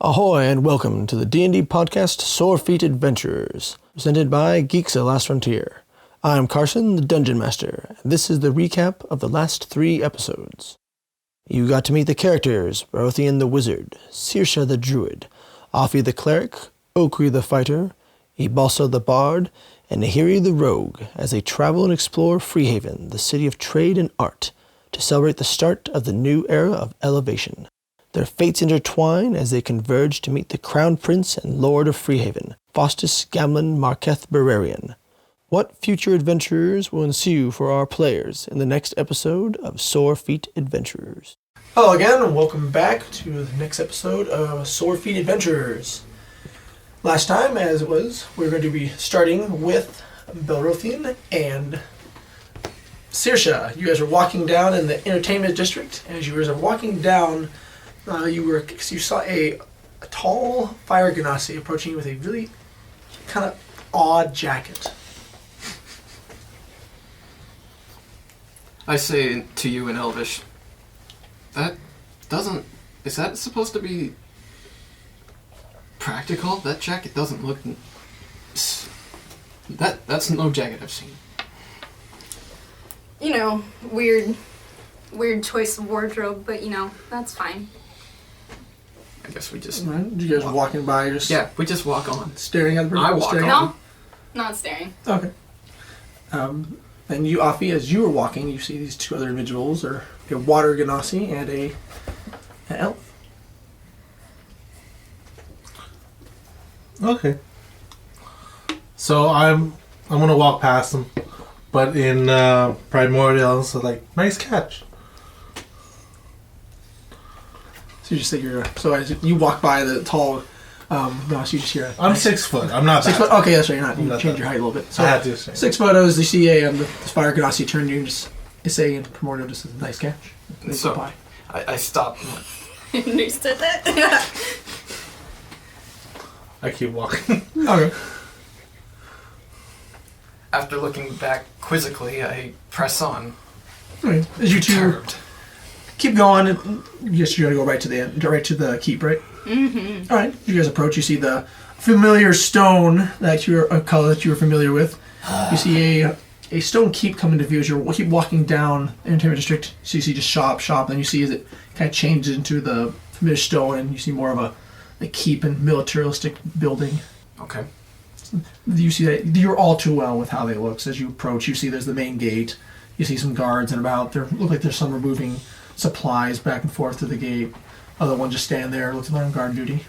Ahoy and welcome to the D&D podcast Sore Feet Adventures, presented by Geeks, The Last Frontier. I'm Carson, the Dungeon Master, and this is the recap of the last 3 episodes. You got to meet the characters, Barothian the Wizard, Saoirse the Druid, Afi the Cleric, Okri the Fighter, Ibalsa the Bard, and Nahiri the Rogue, as they travel and explore Freehaven, the city of trade and art, to celebrate the start of the new era of elevation. Their fates intertwine as they converge to meet the Crown Prince and Lord of Freehaven, Faustus Gamlin Marketh Bararian. What future adventures will ensue for our players in the next episode of Sore Feet Adventures? Hello again, and welcome back to the next episode of Sore Feet Adventures. Last time, as it was, we're going to be starting with Barothian and Saoirse. You guys are walking down in the entertainment district. As you guys are walking down, you saw a tall fire genasi approaching you with a really kind of odd jacket. I say to you in Elvish, is that supposed to be practical? That jacket doesn't look, that's no jacket I've seen. You know, weird choice of wardrobe, but that's fine. I guess we just... Right. You guys are walking by, we just walk on. Staring at the person? I walk on. No, not staring. Okay. And you, Afi, as you were walking, you see these 2 other individuals, or a water genasi and an elf. Okay. So I'm gonna walk past them, but in primordial, so nice catch. So you just say so as you walk by the tall, genasi, you just hear. I'm 6 foot. I'm not 6 that. foot. Okay, that's right. You're not. You Not change that. your height a little bit. So I had to say. 6 photos. You see the fire genasi turn to you and just say in primordial, just a nice catch. So Bye. I stop. Understood that? I keep walking. Okay. After looking back quizzically, I press on. Okay. As you 2 Perturbed. keep going, and yes, you're gonna go right to the end, right to the keep, right? Mm-hmm. All right. You guys approach. You see the familiar stone that a color that you were familiar with. You see a stone keep come into view as you keep walking down the entertainment district. So you see just shop, then you see as it kind of changes into the familiar stone, and you see more of a keep and militaristic building. Okay. You see that you're all too well with how they look. So as you approach, you see there's the main gate. You see some guards and about. There look like there's some are moving supplies back and forth to the gate. Other one just stand there, looks like on guard duty.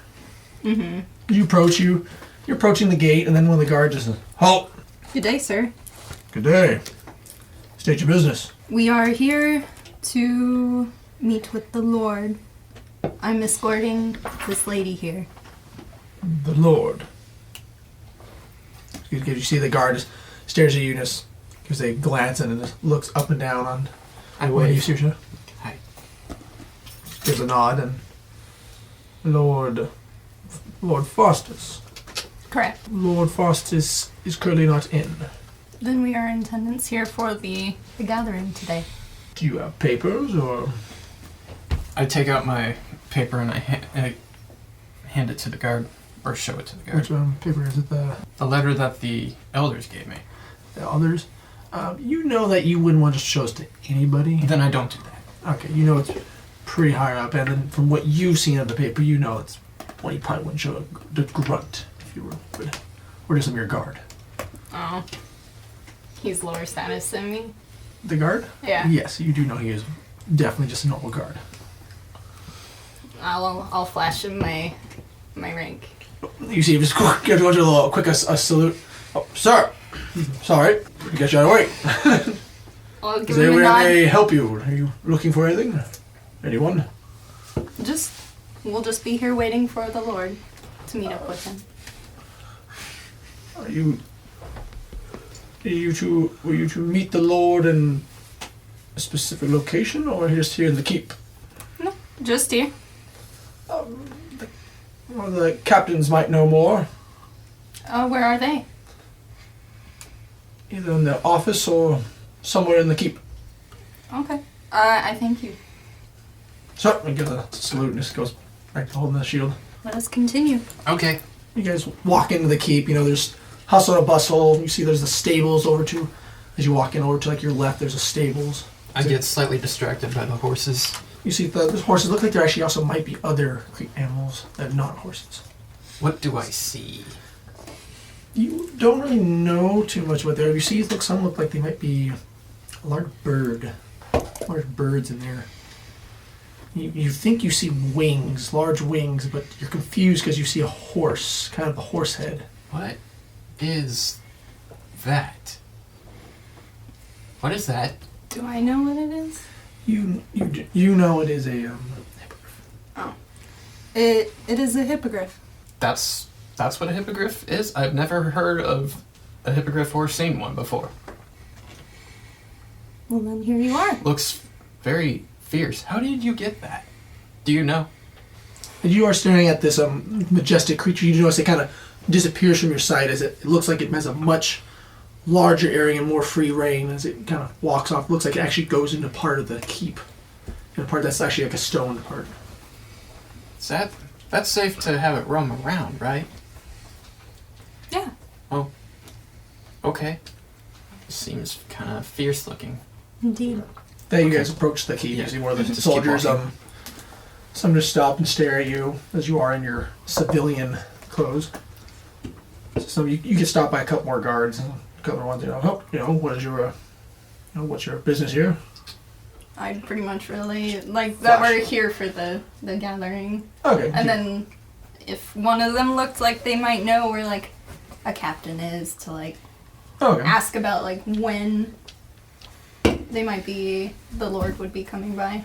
Mm-hmm. You approach, you're approaching the gate, and then one of the guards just halt. Good day, sir. Good day. State your business. We are here to meet with the Lord. I'm escorting this lady here. The Lord. You see the guard just stares at you, just gives a glance and just looks up and down on. I What do you wave. see? Hi. Gives a nod and Lord Faustus. Correct. Lord Faustus is currently not in. Then we are in attendance here for the gathering today. Do you have papers or? I take out my paper and I hand it to the guard, or show it to the guard. Which paper is it? The letter that the elders gave me. The others? You know that you wouldn't want to show this to anybody. Then I don't do that. Okay, you know it's pretty high up, and then from what you've seen of the paper, you know it's one you probably wouldn't show the grunt if you were just some of your guard. Oh. He's lower status than me? The guard? Yeah. Yes, you do know he is definitely just a normal guard. I'll flash him my rank. You see him just gives you a little quick a salute. Oh, sir! Sorry, to get you out of the way. I'll give Is him there a any way I nod. may help you? Are you looking for anything? Anyone? We'll just be here waiting for the Lord to meet up with him. Were you to meet the Lord in a specific location, or just here in the keep? No, just here. Well, the captains might know more. Where are they? Either in the office or somewhere in the keep. Okay. I thank you. So, he gives a salute and just goes back to holding the shield. let us continue. Okay. You guys walk into the keep. There's hustle and bustle. You see there's the stables over to, as you walk in over to like your left, there's a stables. I get slightly distracted by the horses. You see the horses look like there actually also might be other creep animals that are not horses. What do I see? You don't really know too much about there. You see some look like they might be a large birds in there. You think you see wings, large wings, but you're confused because you see a horse, kind of a horse head. What is that? What is that? Do I know what it is? You know it is a hippogriff. Oh. It is a hippogriff. That's what a hippogriff is? I've never heard of a hippogriff or seen one before. Well, then here you are. Looks very fierce. How did you get that? Do you know? And you are staring at this majestic creature. You notice it kind of disappears from your sight as it looks like it has a much larger area and more free reign as it kind of walks off. Looks like it actually goes into part of the keep. And a part that's actually like a stone part. That's safe to have it roam around, right? Yeah. Oh. Okay. Seems kind of fierce looking. Indeed. Then you guys approach the keep. Yeah. You see more of the Just keep soldiers. walking. Some just stop and stare at you as you are in your civilian clothes. So you get stopped by a couple more guards and a couple more ones. What is your, what's your business here? I'd pretty much relay that we're here for the gathering. Okay. And then if one of them looked like they might know where like a captain is to like Okay. ask about like when the Lord would be coming by.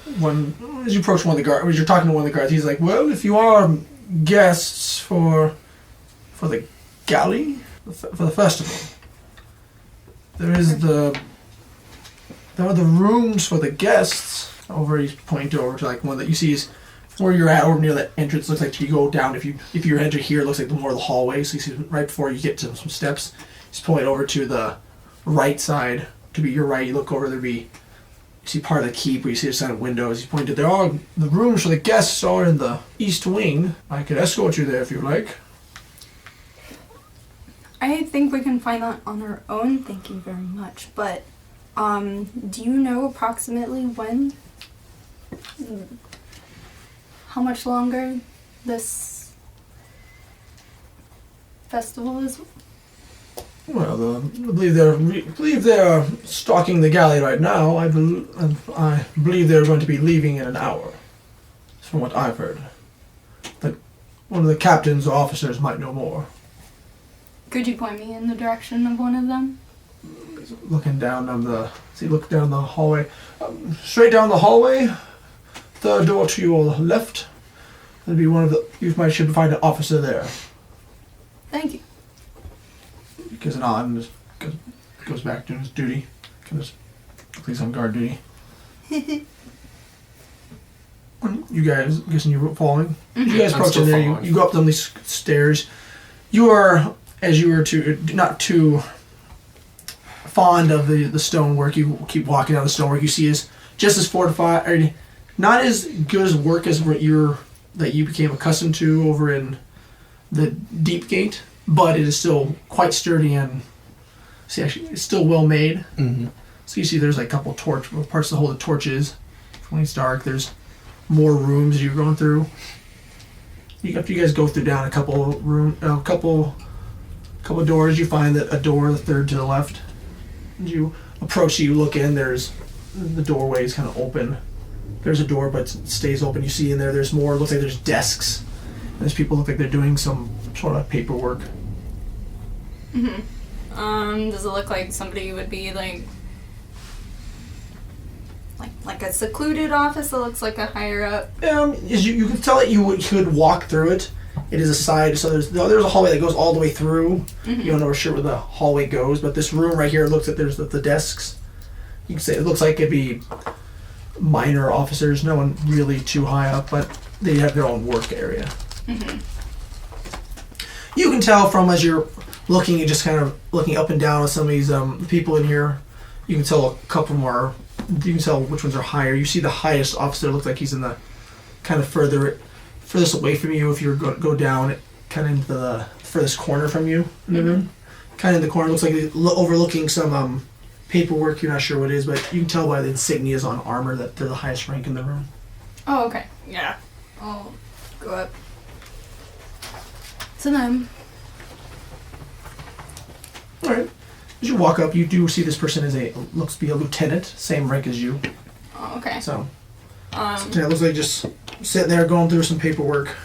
As you approach one of the guards, as you're talking to one of the guards, he's like, "Well, if you are guests for the galley, for the festival, there are the rooms for the guests over." He's pointing over to like one that you see is where you're at over near that entrance. Looks like you go down. If you enter here, it looks like more of the hallway. So you see right before you get to some steps, he's pointing over to the right side. To be your right, you look over, you see part of the keep where you see a set of windows. He's pointed, there are the rooms for the guests are in the east wing. I could escort you there if you like. I think we can find that on our own, thank you very much. But do you know approximately how much longer this festival is? Well, I believe they're stalking the galley right now. I believe they're going to be leaving in an hour, from what I've heard. But one of the captains or officers might know more. Could you point me in the direction of one of them? Looking down look down the hallway. Straight down the hallway, third door to your left. That'd be you should find an officer there. Thank you. He gives a nod and just goes back doing his duty. Looks like he's on guard duty. You guys, I'm guessing you're following? You guys approach in there, you go up them these stairs. You are, as you were not too fond of the stonework, you keep walking down the stonework, you see is just as fortified, or not as good as work as that you became accustomed to over in the Deep Gate, but it is still quite sturdy and actually it's still well made. Mm-hmm. So you see there's like a couple parts to hold the torches. When it's dark, there's more rooms you're going through. After you guys go through down a couple doors, you find that a door, the third to the left. As you approach, you look in. There's the doorway is kind of open. There's a door, but it stays open. You see in there. There's more. Looks like there's desks. And there's people look like they're doing some sort of paperwork. Mm-hmm. Does it look like somebody would be like a secluded office that looks like a higher up? As you can tell that you could walk through it. It is a side, so there's a hallway that goes all the way through. Mm-hmm. You don't know sure where the hallway goes, but this room right here looks like there's the desks. You can say it looks like it'd be minor officers, no one really too high up, but they have their own work area. Mm-hmm. You can tell from as you're looking, just kind of looking up and down at some of these people in here. You can tell a couple more. You can tell which ones are higher. You see the highest officer looks like he's in the kind of further furthest away from you. If you go down, kind of into the furthest corner from you in the room, kind of in the corner, looks like it's overlooking some paperwork. You're not sure what it is, but you can tell by the insignias on armor that they're the highest rank in the room. Oh, okay. Yeah. I'll go up to them. All right. As you walk up, you do see this person looks to be a lieutenant, same rank as you. Oh, okay. So yeah, it looks like just sitting there going through some paperwork,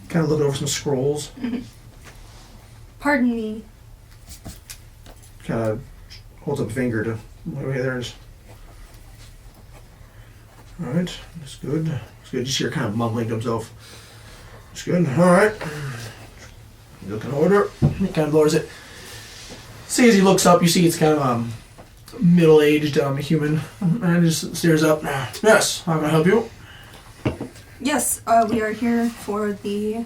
kind of looking over some scrolls. Pardon me. Kind of holds up a finger to, okay, there's. All right, that's good. That's good. You see her kind of mumbling to himself. That's good. All right. Look in order. He kind of lowers it. See, as he looks up, you see it's kind of middle-aged human, and just stares up. Yes, how can I help you? Yes, we are here for the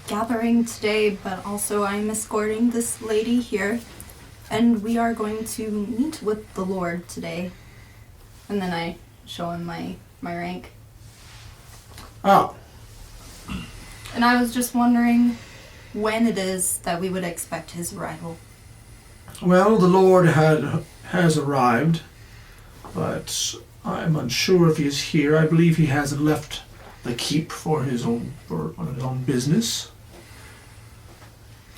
gathering today, but also I'm escorting this lady here, and we are going to meet with the Lord today. And then I show him my rank. Oh. And I was just wondering when it is that we would expect his arrival. Well, the Lord has arrived, but I'm unsure if he is here. I believe he has left the keep for his own business.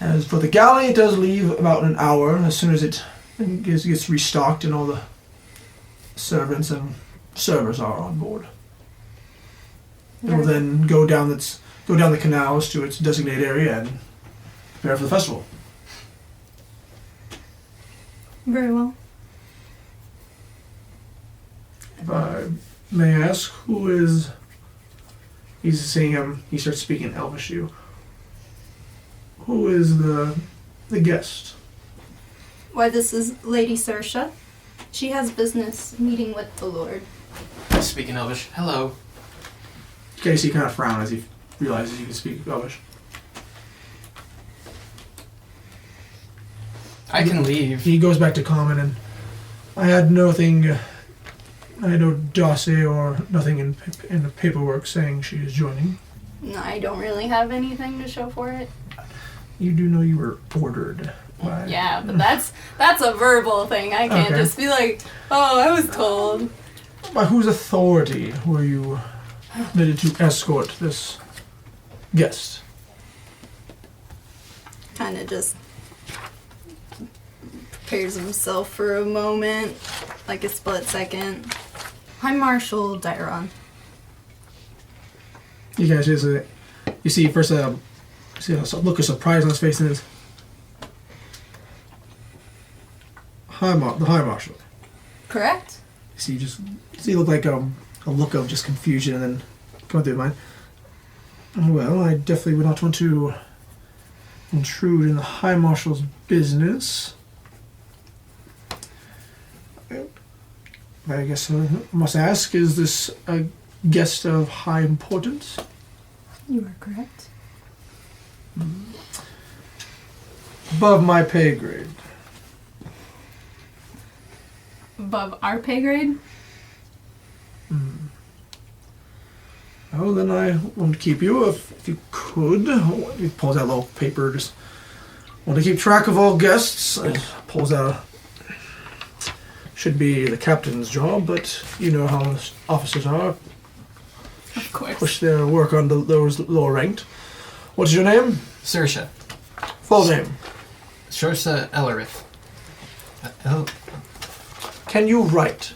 As for the galley, it does leave about an hour as soon as it gets restocked and all the servants and servers are on board. It will then go down the canals to its designated area and prepare for the festival. Very well. If I may ask, who is... He's seeing him, he starts speaking Elvish to you. Who is the guest? Why, this is Lady Saoirse. She has business meeting with the Lord. Speaking Elvish. Hello. Okay, so he kind of frown as he realizes you can speak Elvish. I can leave. He goes back to common, and I had no dossier or nothing in the paperwork saying she is joining. No, I don't really have anything to show for it. You do know you were ordered by... Yeah, but that's a verbal thing. I can't just be like, oh, I was told. By whose authority were you permitted to escort this guest? Kind of just prepares himself for a moment, like a split second. I'm Marshal Dairon. You guys you see first a look of surprise on his face, and it's the High Marshal. Correct? You see look like a look of just confusion, and then come through mind. Well, I definitely would not want to intrude in the High Marshal's business. I guess I must ask, is this a guest of high importance? You are correct. Above my pay grade. Above our pay grade? Oh, then I want to keep you, if you could. He pulls out a little paper, just want to keep track of all guests. Pulls out should be the captain's job, but you know how officers are. Of course. Push their work on those lower ranked. What's your name? Saoirse. Full name. Saoirse Ellerith. Can you write?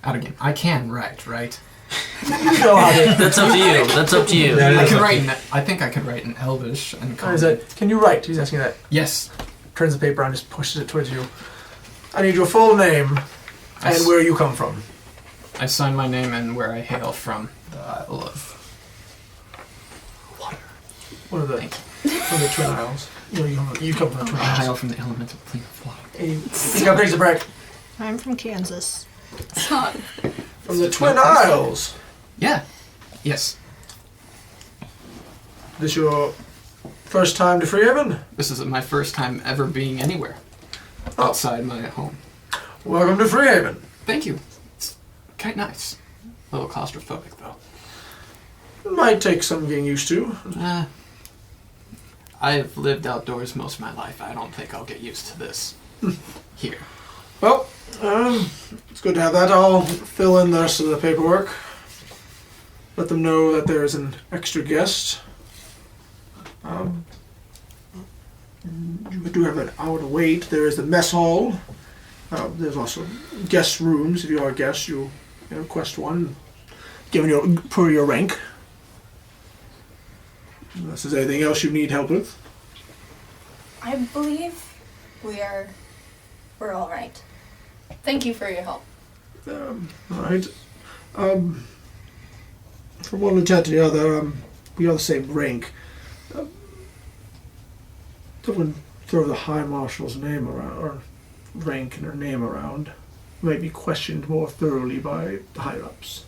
Out again. I can write, right? No, That's up to you. That's up to you. Yeah, I can write. I think I could write in Elvish and Can you write? He's asking that. Yes. Turns the paper and just pushes it towards you. I need your full name and where you come from. I sign my name and where I hail from. The Isle of Water. What are the Twin Isles? You come from the Twin I hail Isles. from the elemental plane of water. You got crazy break. I'm from Kansas. From the Twin Isles. Yeah. Yes. This your first time to Freehaven? This is my first time ever being anywhere outside my home. Welcome to Freehaven. Thank you. It's quite nice. A little claustrophobic though. Might take some getting used to. I've lived outdoors most of my life. I don't think I'll get used to this here. Well, it's good to have that. I'll fill in the rest of the paperwork. Let them know that there is an extra guest. You do have an hour to wait. There is the mess hall. There's also guest rooms. If you are a guest, you request one, given per your rank. Unless there's anything else you need help with. I believe we're all right. Thank you for your help. All right. From one lieutenant to the other, we are the same rank. Someone throw the High Marshal's name around, or rank and her name around, may be questioned more thoroughly by the higher-ups.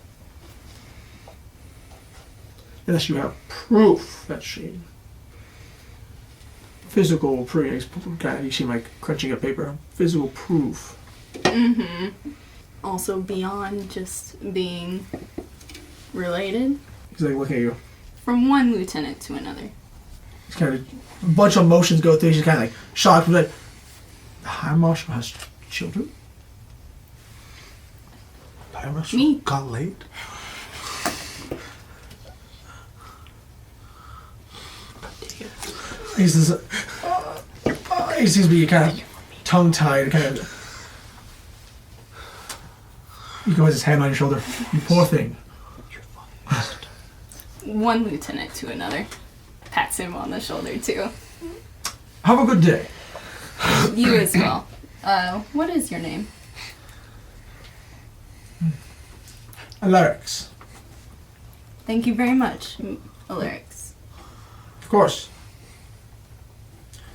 Unless you have proof that she... Physical proof. God, you seem like crunching a paper. Physical proof. Mm-hmm. Also beyond just being related. He's like looking at you. From one lieutenant to another. It's kind of a bunch of emotions go through. She's kind of like shocked. Like, the High Marshal has children? The High Marshal Me. got laid? He says, he seems to be kind of tongue-tied, kind of. He goes his hand on your shoulder. You poor thing. One lieutenant to another. Pats him on the shoulder too. Have a good day. You as well. What is your name? Alarix. Thank you very much, Alarix. Of course.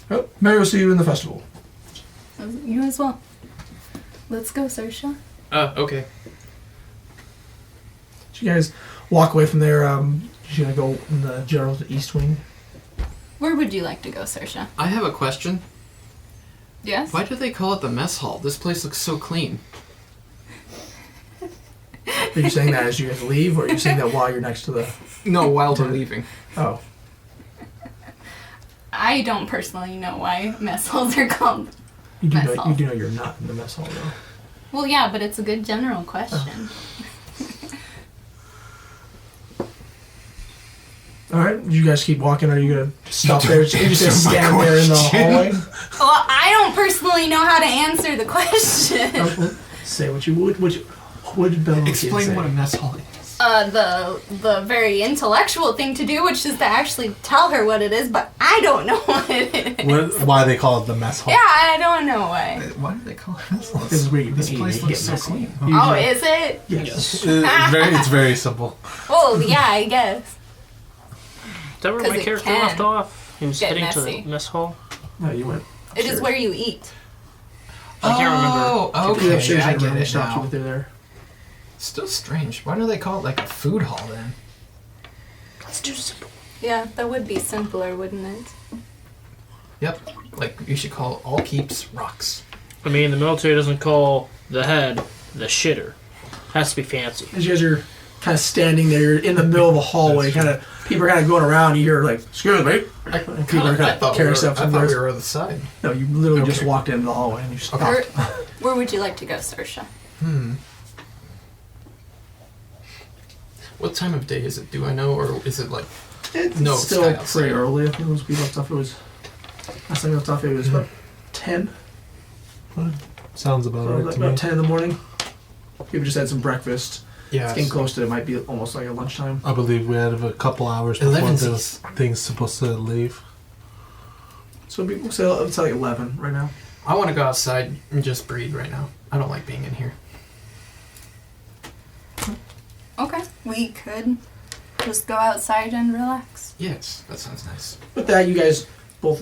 Well, maybe we'll see you in the festival. You as well. Let's go, Saoirse. Okay. So you guys walk away from there. You're gonna go in the general east wing. Where would you like to go, Saoirse? I have a question. Yes? Why do they call it the mess hall? This place looks so clean. Are you saying that as you guys leave, or are you saying that while you're next to the... No, while we're leaving. Oh. I don't personally know why mess halls are called You do, mess know, hall. you do know you're not in the mess hall, though. Well, yeah, but it's a good general question. Alright, you guys keep walking, or are you gonna stop there? You just gonna stand there in the hallway? Well, I don't personally know how to answer the question. Well, say what you would. Would Bella Explain say? what a mess hall is. The very intellectual thing to do, which is to actually tell her what it is, but I don't know what it is. Why they call it the mess hall? Yeah, I don't know why. Why do they call it mess hall? This is where you This eat, place you looks get so messy. clean. Oh, is it? Yes. It's very simple. Well, yeah, I guess. Is that where 'Cause my it character can left off? He was get heading to messy. the mess hall. No, you went. It is where you eat. I can't remember. Oh, You okay. upstairs I in the get room, it stopped you now. with her there. Still strange. Why do they call it like a food hall then? That's too simple. Yeah, that would be simpler, wouldn't it? Yep. Like you should call all keeps rocks. I mean, the military doesn't call the head the shitter. Has to be fancy. As you guys are kind of standing there, you're in the middle of a hallway, kind of people are kind of going around. You hear like, "Excuse me," and people are kind of carrying stuff. I thought we were on the side. No, you literally just Okay. walked into the hallway and you stopped. Where would you like to go, Saoirse? What time of day is it? Do I know, or is it like? It's No, still sky outside. pretty early. I think we left off. It was last time we left off. It was about 10. Sounds about right to me. About 10 in the morning. People just had some breakfast. Yeah. It's getting close to it. Might be almost like a lunchtime. I believe we had a couple hours before 11 this thing's supposed to leave. So we'll say it's like 11 right now. I want to go outside and just breathe right now. I don't like being in here. Okay, we could just go outside and relax. Yes, that sounds nice. With that, you guys both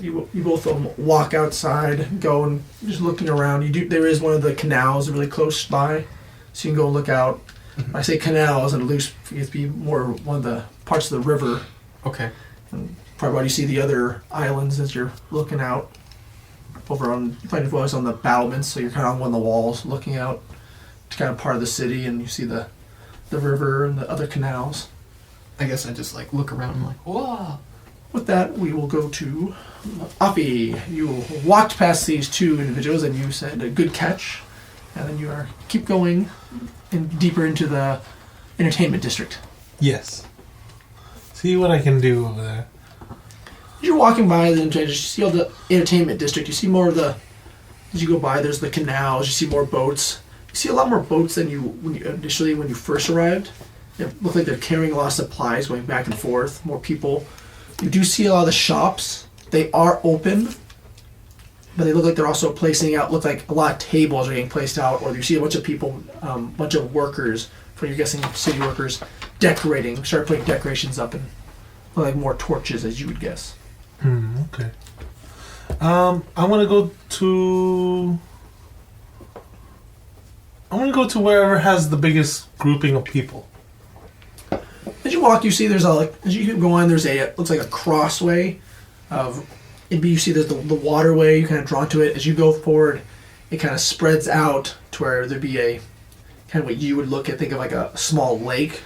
walk outside, go and just looking around. There is one of the canals really close by, so you can go look out. When I say canals, and loose, it be more one of the parts of the river. Okay. And probably why you see the other islands as you're looking out. Over on, you find yourself on the battlements, so you're kind of on one of the walls, looking out to kind of part of the city, and you see the river and the other canals. I guess I just like look around and like, whoa. With that, we will go to Uppy. You walked past these two individuals and you said a good catch. And then you keep going deeper into the entertainment district. Yes. See what I can do over there. As you're walking by the entertainment, you see all the entertainment district. You see more of the, as you go by, there's the canals. You see more boats. You see a lot more boats than when you first arrived. It looked like they're carrying a lot of supplies going back and forth. More people. You do see a lot of the shops. They are open, but they look like they're also placing out. Look like a lot of tables are getting placed out, or you see a bunch of people, bunch of workers, for you're guessing city workers, decorating. Start putting decorations up and look like more torches, as you would guess. Okay. I want to go to. I want to go to wherever has the biggest grouping of people. As you walk, you see there's as you keep going, there's looks like a crossway of, you see there's the waterway, you kind of drawn to it. As you go forward, it kind of spreads out to where there'd be a, kind of what you would think of like a small lake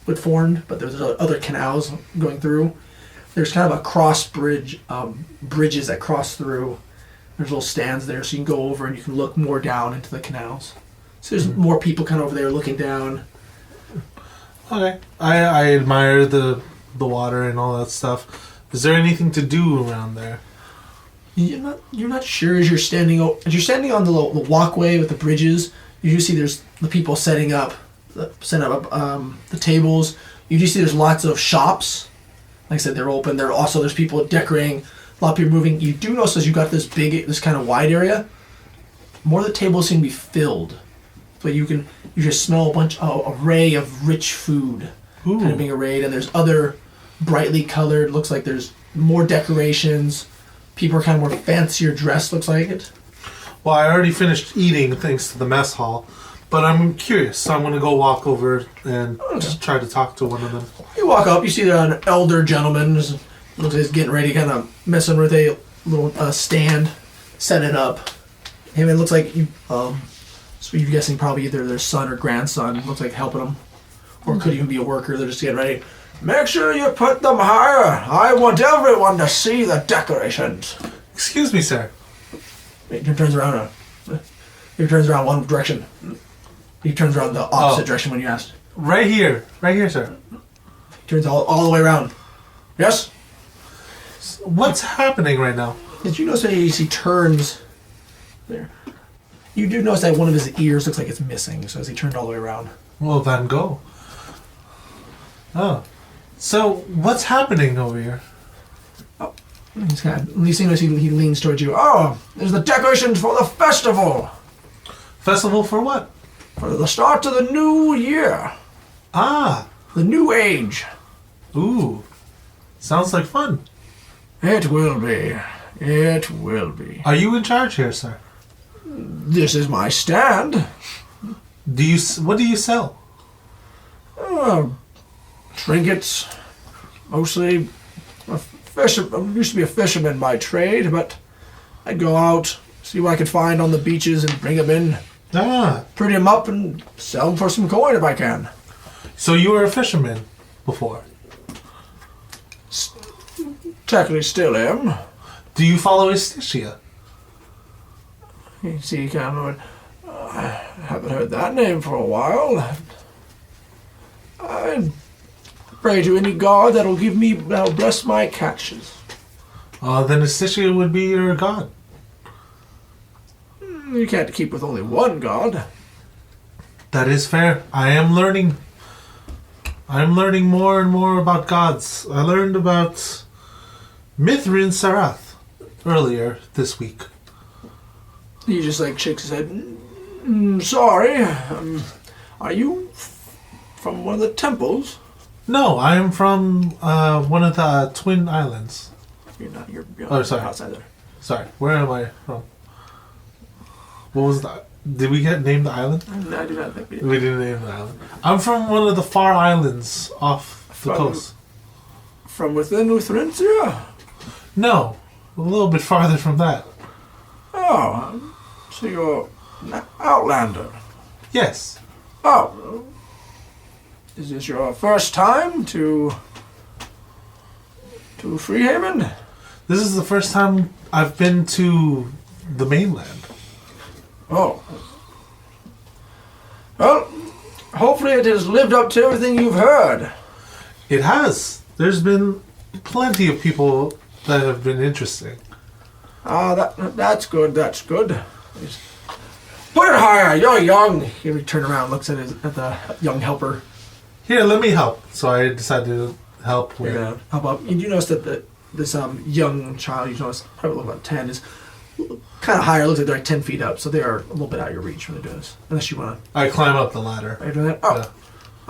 would form, but there's other canals going through. There's kind of a cross bridge, bridges that cross through. There's little stands there, so you can go over and you can look more down into the canals. So there's more people kind of over there looking down. Okay. I admire the water and all that stuff. Is there anything to do around there? You're not sure as you're standing on the walkway with the bridges. You do see there's the people setting up the tables. You do see there's lots of shops. Like I said, they're open. There's people decorating. A lot of people moving. You do notice as you got this kind of wide area, more of the tables seem to be filled. But you just smell array of rich food kind of being arrayed, and there's other brightly colored. Looks like there's more decorations. People are kind of more fancier dressed. Looks like it. Well, I already finished eating thanks to the mess hall, but I'm curious, so I'm going to go walk over and just try to talk to one of them. You walk up, you see an elder gentleman. Looks like he's getting ready, kind of messing with a little stand, setting it up. Him, it looks like you. So you're guessing probably either their son or grandson. Looks like helping them, or could even be a worker. They're just getting ready. Make sure you put them higher. I want everyone to see the decorations. Excuse me, sir. He turns around. He turns around one direction. He turns around the opposite direction when you asked. Right here, sir. He turns all the way around. Yes? What's happening right now? Did you notice that he turns there? You do notice that one of his ears looks like it's missing, so as he turned all the way around. Well, then go. Oh. So, what's happening over here? He's kind of, he leans towards you. Oh, there's the decorations for the festival. Festival for what? For the start of the new year. Ah. The new age. Ooh. Sounds like fun. It will be. It will be. Are you in charge here, sir? This is my stand. What do you sell? Trinkets. Mostly. I used to be a fisherman by trade, but I'd go out, see what I could find on the beaches and bring them in. Pretty them up and sell them for some coin if I can. So you were a fisherman before? Technically still am. Do you follow Estitia? You see, kind of, I haven't heard that name for a while. I pray to any god that'll bless my catches. Then Estitia would be your god. You can't keep with only one god. That is fair. I'm learning more and more about gods. I learned about Mithrin Sarath earlier this week. He just shakes his head. Sorry. Are you from one of the temples? No, I am from one of the Twin Islands. You're not. You're sorry. outside there. Sorry, where am I from? What was that? Did we name the island? No, I do not think we did. We didn't name the island. I'm from one of the far islands off the coast. From within Lutherencia? No, a little bit farther from that. Oh, so you're an outlander. Yes. Oh. Is this your first time to Freehaven? This is the first time I've been to the mainland. Oh. Well, hopefully it has lived up to everything you've heard. It has. There's been plenty of people that have been interesting. That's good. That's good. Put it higher. You're young. He turns around, and looks at the young helper. Here, let me help. So I decided to help with. You're gonna help up. You do notice that this young child, you notice probably about 10, is kind of higher. Looks like they're like 10 feet up, so they are a little bit out of your reach when they're doing this. Unless you want to. I climb up the ladder. Are you doing that? Oh. Yeah.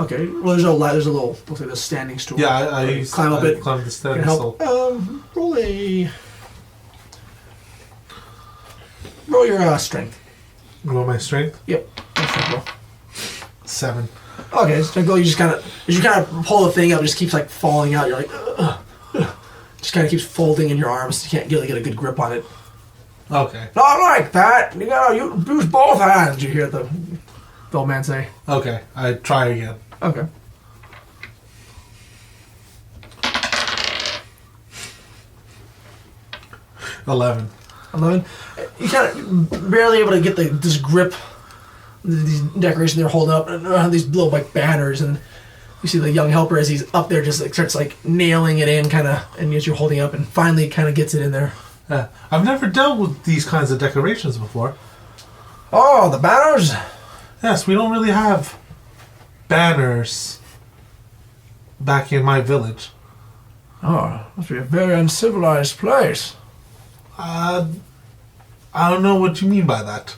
Okay. Well, there's no ladder. There's a little, looks like a standing stool. Yeah, I climb up it. Climb the You standing can stool. help. Roll your strength. Roll my strength. Yep. Strength roll. 7. Okay, so go. You just kind of pull the thing up. It just keeps like falling out. You're like, just kind of keeps folding in your arms. You can't really get a good grip on it. Okay. Not like that. You gotta use both hands. You hear the old man say. Okay. I try again. Okay. $11. 11. You kind of barely able to get this grip. These decorations they're holding up, and these little like banners, and you see the young helper as he's up there, just like starts like nailing it in, kind of, and as you're holding up, and finally kind of gets it in there. Yeah. I've never dealt with these kinds of decorations before. Oh, the banners. Yes, we don't really have banners back in my village. Oh, must be a very uncivilized place. I don't know what you mean by that.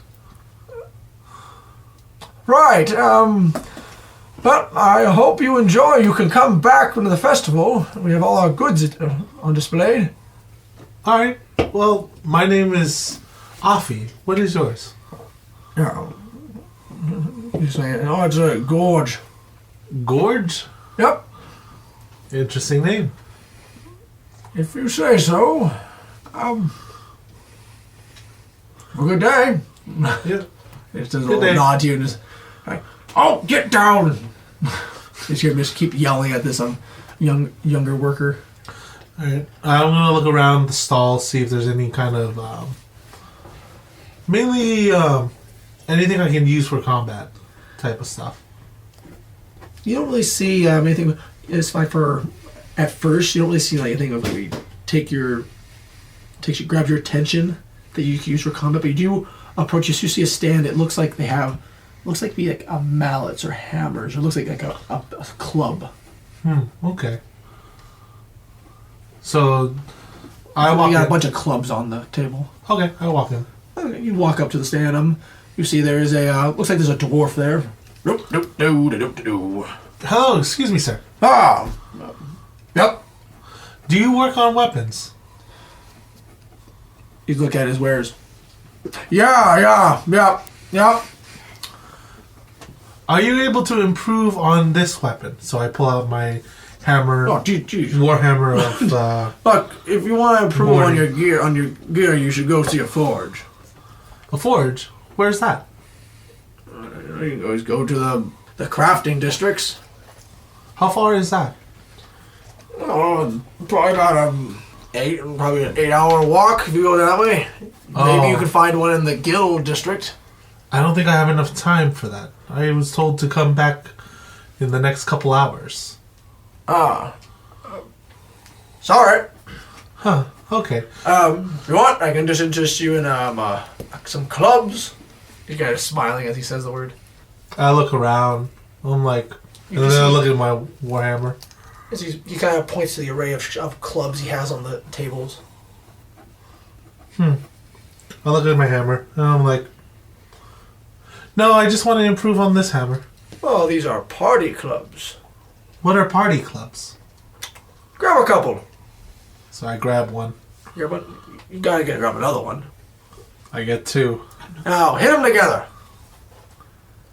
Right, but I hope you enjoy. You can come back to the festival. We have all our goods on display. Alright, well, my name is Afi. What is yours? Yeah. You say, oh, it's a gorge. Gorge? Yep, Interesting name. if you say so. Have a good day. Yeah. Just a Good little day. nod to you and just, like, oh, get down! Just keep yelling at this younger worker. Alright, I'm gonna look around the stall, see if there's any kind of, mainly, anything I can use for combat type of stuff. You don't really see anything. It's fine for at first. You don't really see like anything of like grabs your attention that you can use for combat. But you do approach. You see a stand. It looks like they have. Looks like be like a mallets or hammers. Or looks like a club. Okay. So, I You walk got a in. bunch of clubs on the table. Okay, I walk in. Okay, you walk up to the stand. You see there is a. Looks like there's a dwarf there. Nope. Hello, excuse me, sir. Ah. Yep. Do you work on weapons? You look at his wares. Yeah. Are you able to improve on this weapon? So I pull out my hammer, Oh, geez. warhammer of Look, if you want to improve Morning. on your gear, you should go see a forge. a forge. Where's that? You can always go to the crafting districts. How far is that? Oh, probably about probably an 8-hour walk if you go that way. Maybe you could find one in the guild district. I don't think I have enough time for that. I was told to come back in the next couple hours. Ah. Sorry. Huh. Okay. If you want, I can just interest you in some clubs. He's kind of smiling as he says the word. I look around. I'm like, and then I look at my warhammer. He kind of points to the array of clubs he has on the tables. I look at my hammer, and I'm like, no, I just want to improve on this hammer. Oh, these are party clubs. What are party clubs? Grab a couple. So I grab one. Yeah, but you gotta grab another one. I get 2. Now, hit them together.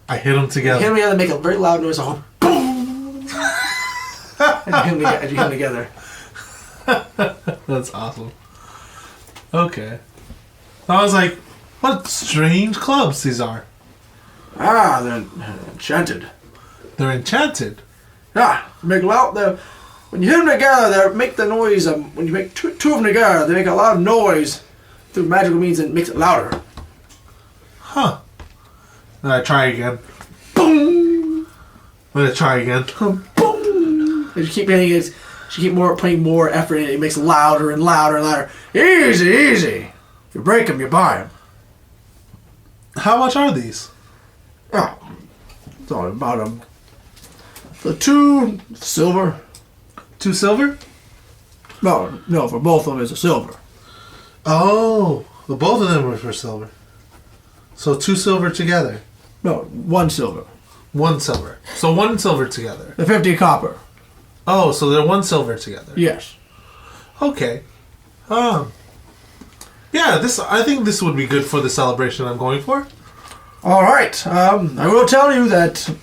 I hit them together. Hit them together, make a very loud noise. Oh, boom! and you hit them together. That's awesome. Okay. I was like, what strange clubs these are. Ah, they're enchanted. They're enchanted. Make loud. When you hit them together, they make the noise. When you make two of them together, they make a loud noise through magical means and it makes it louder. Huh. Then I try again. Boom. Then I try again. Boom. And you keep hitting it. You keep putting more effort in it. It makes it louder and louder and louder. Easy, easy. If you break them, you buy them. How much are these? Oh, it's all about them. The 2 silver. 2 silver? No, for both of them it's a silver. Oh, well, both of them were for silver. So 2 silver together. No, 1 silver. 1 silver. So 1 silver together. The 50 copper. Oh, so they're 1 silver together. Yes. Okay. Yeah, I think this would be good for the celebration I'm going for. All right. I will tell you that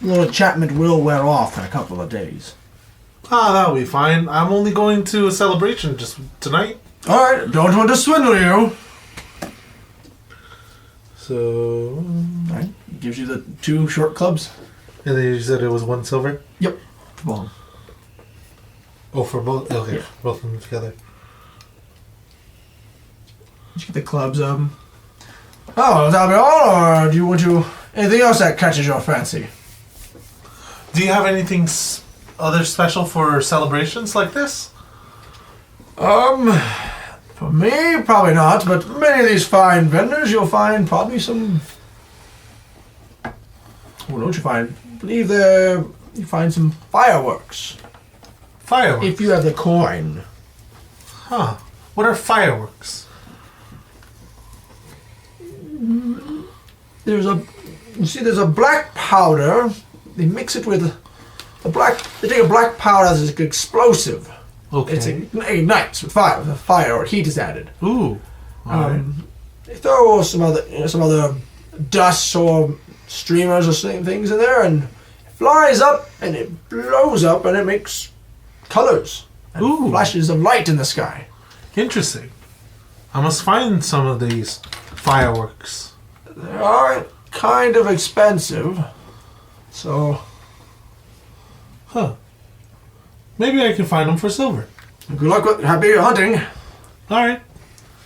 little enchantment will wear off in a couple of days. That'll be fine. I'm only going to a celebration just tonight. All right. Don't want to swindle you. So... All right. Gives you the 2 short clubs. And then you said it was 1 silver? Yep. Well. Oh, for both? Okay, Yeah. both of them together. Did you get the clubs? Oh, that'll be all, or do you want anything else that catches your fancy? Do you have anything other special for celebrations like this? For me, probably not, but many of these fine vendors, you'll find probably some... What don't you find? I believe you find some fireworks. Fireworks? If you have the coin. Huh. What are fireworks? There's a black powder. They mix it with they take a black powder as an explosive. Okay. It ignites with fire. The fire or heat is added. Ooh. Alright. They throw some other dust or streamers or things in there, and it flies up and it blows up and it makes colors and Ooh. flashes of light in the sky. Interesting. I must find some of these fireworks. They are kind of expensive, so Huh. Maybe I can find them for silver. good luck with happy hunting. Alright.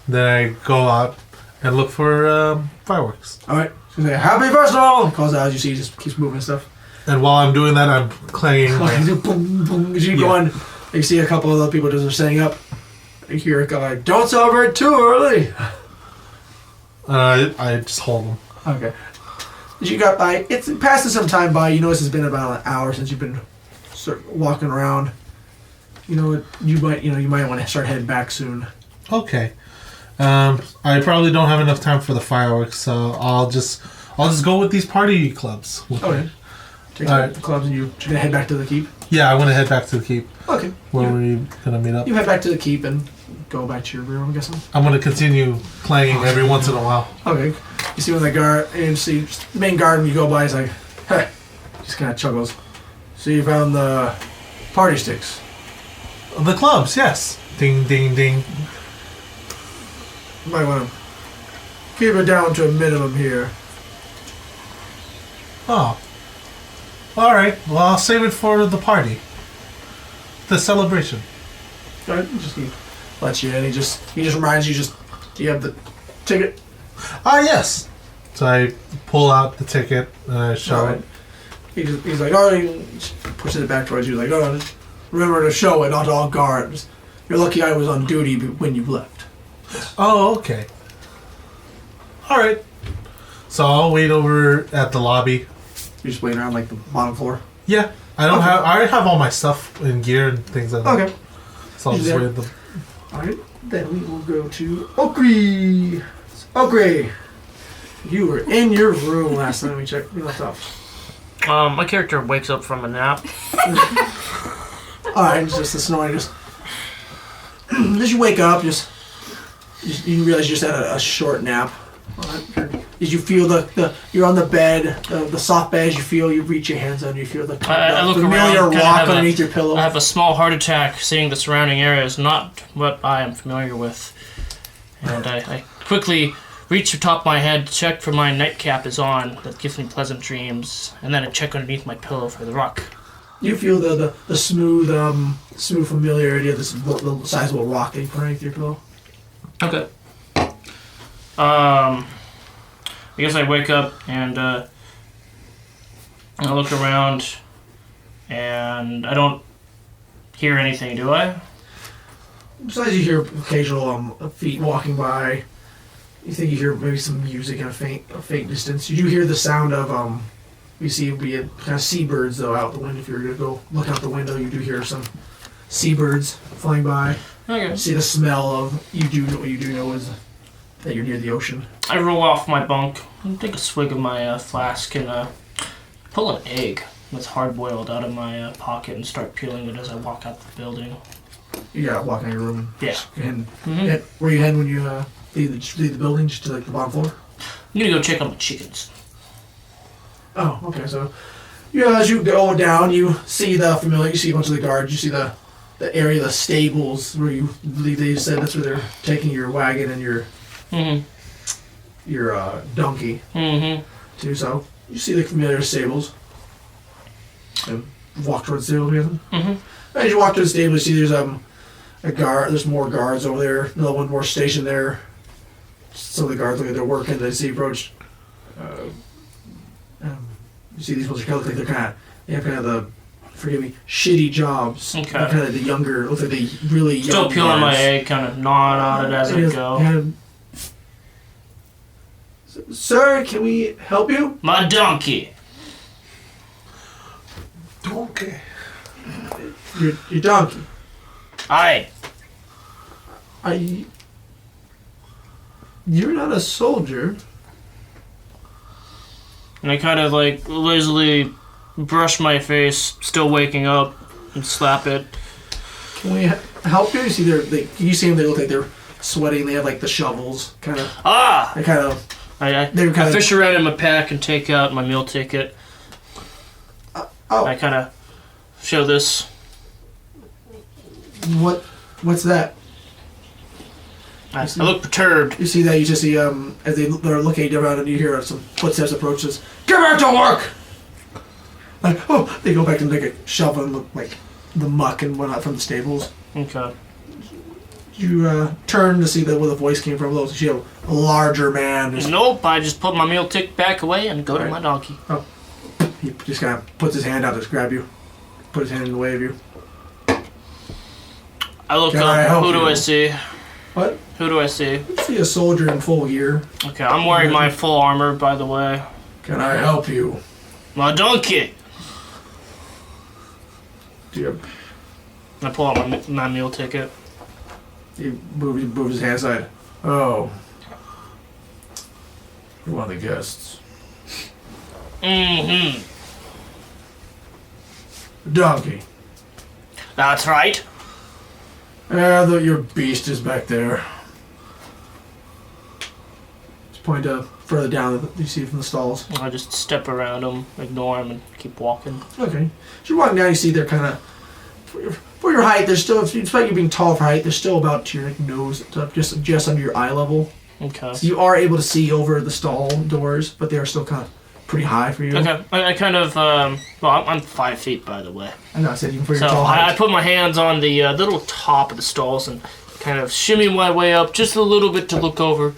Then I go out and look for fireworks. All right, so say happy festival, because as you see, he just keeps moving stuff. And while I'm doing that, I'm clanging. Boom, boom. As you Yeah. go on, you see a couple of other people just are setting up. You hear it go like, "Don't celebrate too early." I just hold them. Okay. As you got by, it's passes some time by. You notice it's been about an hour since you've been walking around. You might want to start heading back soon. Okay. I probably don't have enough time for the fireworks, so I'll just go with these party clubs. Okay. Take Alright. the clubs and you're gonna head back to the keep. Yeah, I want to head back to the keep. Okay. Where are we gonna meet up? You head back to the keep and go back to your room, I'm guessing. I'm gonna continue clanging every once in a while. Okay. You see when the guard, and you see the main guard when you go by, he's like, "Hey," just kind of chuckles. So you found the party sticks. The clubs, yes. Ding, ding, ding. You might want to keep it down to a minimum here. Oh. Alright, well, I'll save it for the party. The celebration. Alright, he lets you in. He just reminds you, you have the ticket. Ah, yes. So I pull out the ticket and I show Alright. it. He's like, oh, he just pushes it back towards you. Like, oh, just remember to show it, not to all guards. You're lucky I was on duty when you left. Oh, okay. Alright. So I'll wait over at the lobby. You're just waiting around like the bottom floor. Yeah. I already have all my stuff and gear and things like that. Okay. So I'll just wait at the... Alright, then we will go to Okri. Okri, you were in your room last time we checked. We left off. My character wakes up from a nap. Alright, it's just the snoring. Just you wake up, you realize you just had a short nap. Did you feel you're on the bed, the soft bed? You reach your hands under, you feel the I look familiar around, rock underneath your pillow. I have a small heart attack, seeing the surrounding area is not what I am familiar with. And I quickly reach the top of my head, check for my nightcap is on. That gives me pleasant dreams. And then I check underneath my pillow for the rock. You feel the smooth familiarity of this the sizable rock that you put underneath your pillow. Okay. I guess I wake up and I look around and I don't hear anything, do I? Besides, you hear occasional feet walking by. You think you hear maybe some music in a faint distance. You do hear the sound of you see kind of seabirds though out the window. If you're gonna go look out the window, you do hear some seabirds flying by. Okay. You see the smell of you do know is that you're near the ocean. I roll off my bunk and take a swig of my flask and pull an egg that's hard boiled out of my pocket and start peeling it as I walk out the building. You gotta walk in your room. Yeah. And where you heading when you leave the building? Just to like the bottom floor. I'm gonna go check on the chickens. Oh, okay. So, as you go down, you see the familiar. You see a bunch of the guards. You see the area, the stables where you believe they said that's where they're taking your wagon and your donkey to. So you see the familiar stables and walk towards the stable together. As you walk to the stable, you see there's a guard. There's more guards over there. Another one more stationed there. Some of the guards look like they're working. They see you approach. You see these ones kind of look like they have kind of the, forgive me, shitty jobs. Okay. They're kind of the younger, look like the really young Still peeling guards. my egg, kind of gnawing on it as I go. Sir, can we help you? My donkey. Donkey. Your donkey. Aye. You're not a soldier. And I kind of like lazily brush my face, still waking up, and slap it. Can we help you? You see you see them, they look like they're sweating. They have like the shovels, kind of. Ah! They kind of. I fish around in my pack and take out my meal ticket. I kind of show this. What's that? I look perturbed. You see that? You just see as they're looking around and you hear some footsteps approach. Us. Get back to work! Like, they go back and take a shovel and look like the muck and whatnot from the stables. Okay. You turn to see where the voice came from. You see a larger man. Nope, I just put my meal ticket back away and go to my donkey. Oh. He just kind of puts his hand out to grab you. Put his hand in the way of you. I look up. Who do I see? What? Who do I see? You see a soldier in full gear. Okay, I'm wearing my full armor, by the way. Can I help you? My donkey! Do I pull out my meal ticket. He moves his hand aside. Oh. You're one of the guests. Mm-hmm. Donkey. That's right. Your beast is back there. Just point further down that you see from the stalls. I just step around them, ignore them, and keep walking. Okay. So you're walking down, you see they're kind of... For your height, there's still... Despite you being tall for height, they're still about to your nose, just under your eye level. Okay. So you are able to see over the stall doors, but they are still kind of pretty high for you. Okay. I kind of... well, I'm 5 feet, by the way. I know, I said even for your So tall height. I put my hands on the little top of the stalls and kind of shimmy my way up just a little bit to look over.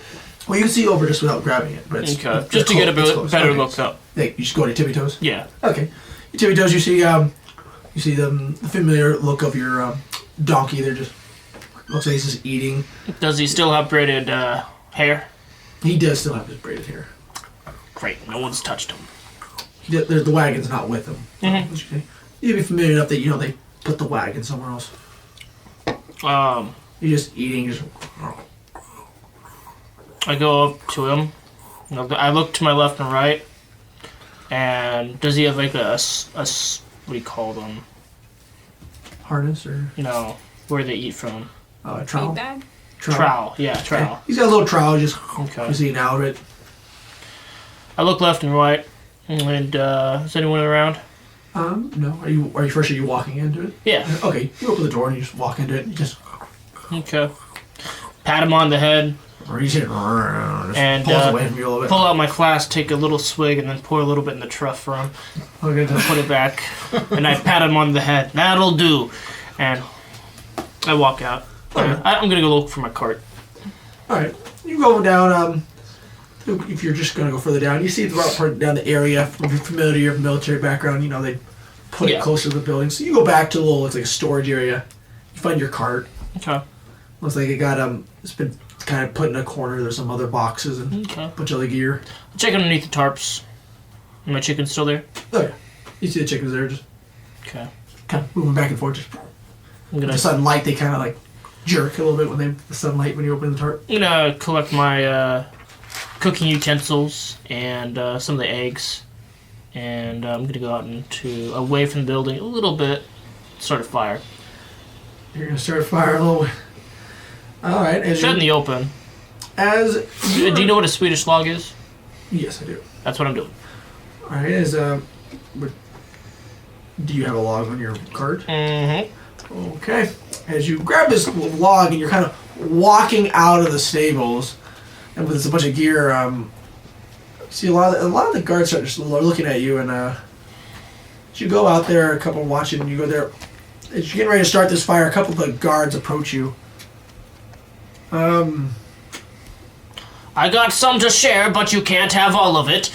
Well, you can see over just without grabbing it, but it's... Okay. It's Just to get a better okay. look up. Hey, you should go to your tippy toes? Yeah. Okay. Your tippy toes, you see the familiar look of your donkey. They're just... Looks like he's just eating. Does he still have braided hair? He does still have his braided hair. Great. No one's touched him. The wagon's not with him. Mm-hmm. You'd be familiar enough that you know they put the wagon somewhere else. You're just eating. Just... I go up to him. I look to my left and right. And does he have like a what do you call them? Harness or No, where they eat from. trowel. Feed bag? Trowel. Yeah, trowel. Yeah. He's got a little trowel. Just Okay. he's eating out of it. I look left and right. And is anyone around? No. Are you walking into it? Yeah. Okay. You open the door and you just walk into it. And you just Okay. Pat him on the head. Reach it around. And Pulls away from you a little bit. pull out my flask, take a little swig, and then pour a little bit in the trough for him. Okay, Put it back, and I pat him on the head. That'll do. And I walk out. I'm gonna go look for my cart. Alright. You go down, if you're just gonna go further down, you see the route part down the area. If you're familiar with your military background, they put it closer to the building. So you go back to it's like a storage area. You find your cart. Okay. Looks like it got, it's been kind of put in a corner. There's some other boxes and a bunch of other gear. Check underneath the tarps. Are my chickens still there? Oh yeah. You see the chickens there just Okay. kind of moving back and forth. Just I'm gonna the sunlight, they kind of like jerk a little bit when the sunlight when you open the tarp. I'm gonna collect my cooking utensils and some of the eggs, and I'm gonna go out into away from the building a little bit, start a fire. You're gonna start a fire a little. All right. Shut in the open. Do you know what a Swedish log is? Yes, I do. That's what I'm doing. All right. Do you have a log on your cart? Mm-hmm. Okay. As you grab this log and you're kind of walking out of the stables, and with a bunch of gear, see a lot of the guards are just looking at you, and as you go out there, a couple watching, you go there. As you're getting ready to start this fire, a couple of the guards approach you. I got some to share, but you can't have all of it.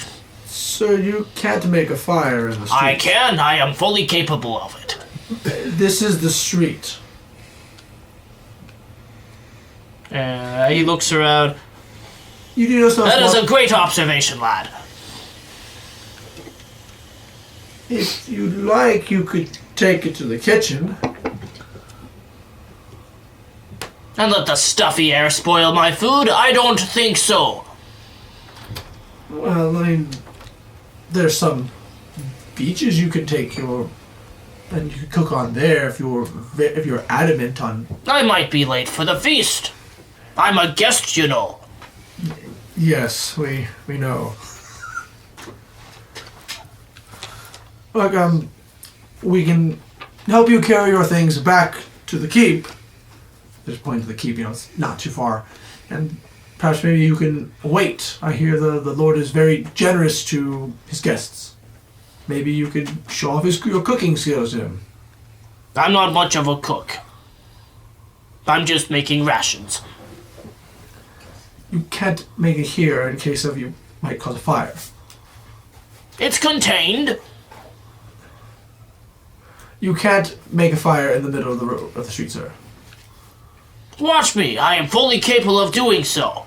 So you can't make a fire in the street? I can. I am fully capable of it. This is the street. He looks around. You do know something. That is a great observation, lad. If you'd like, you could take it to the kitchen. And let the stuffy air spoil my food? I don't think so. Well, I mean, there's some beaches you can take and you can cook on there if you're adamant on. I might be late for the feast. I'm a guest, you know. Yes, we know. Look, we can help you carry your things back to the keep. Just pointing to the keep, it's not too far. And perhaps maybe you can wait. I hear the Lord is very generous to his guests. Maybe you could show off your cooking skills to him. I'm not much of a cook. I'm just making rations. You can't make it here in case you might cause a fire. It's contained. You can't make a fire in the middle of the street, sir. Watch me. I am fully capable of doing so.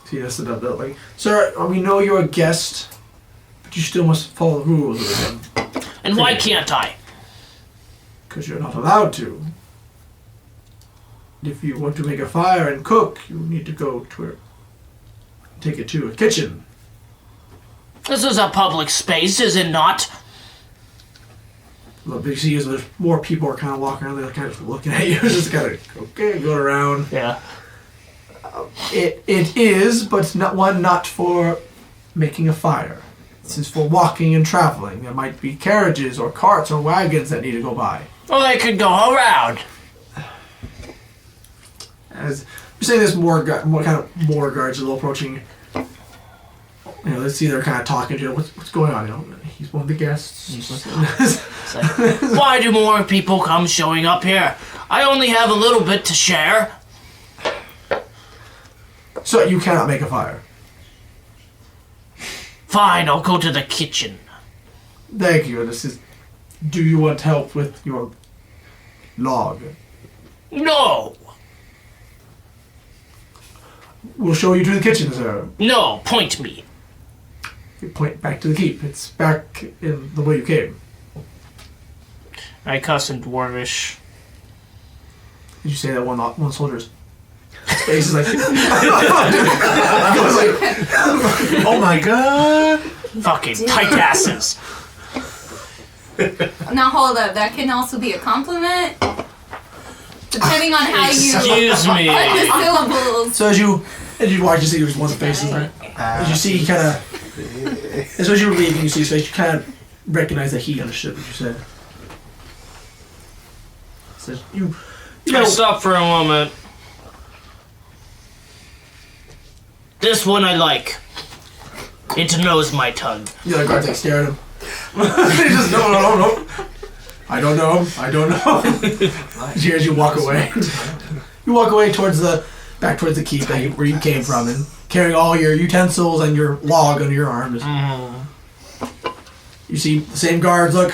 See, that's the like, sir, we know you're a guest, but you still must follow the rules of the game. And why can't I? Because you're not allowed to. If you want to make a fire and cook, you need to go to take it to a kitchen. This is a public space, is it not? The big C is there's more people are kind of walking around. They're kind of looking at you. Just kind of going around. Yeah. It is, but not for making a fire. This is for walking and traveling. There might be carriages or carts or wagons that need to go by. Well, they could go around. As you're saying, there's more guards are approaching. Let's see, they're kind of talking to you. What's going on? He's one of the guests. It's like, why do more people come showing up here? I only have a little bit to share. So you cannot make a fire. Fine, I'll go to the kitchen. Thank you. Do you want help with your log? No. We'll show you to the kitchen, sir. No, point me. You point back to the keep. It's back in the way you came. I cuss in Dwarvish. Did you say that one soldier's face is like... Oh my god! Fucking tight asses. Now hold up, that can also be a compliment. Depending on how you Excuse me. put the syllables. So as you watch, you see there's one face is right. As you see, he kind of... As you were leaving, you see his face, you kind of recognize that he understood what you said. He says, I stop for a moment. This one I like. It knows my tongue. The other guard's like staring at him. He just, no. I don't know. As you walk away. You walk away back towards the keep where you came from, and carrying all your utensils and your log under your arms. You see the same guards, look.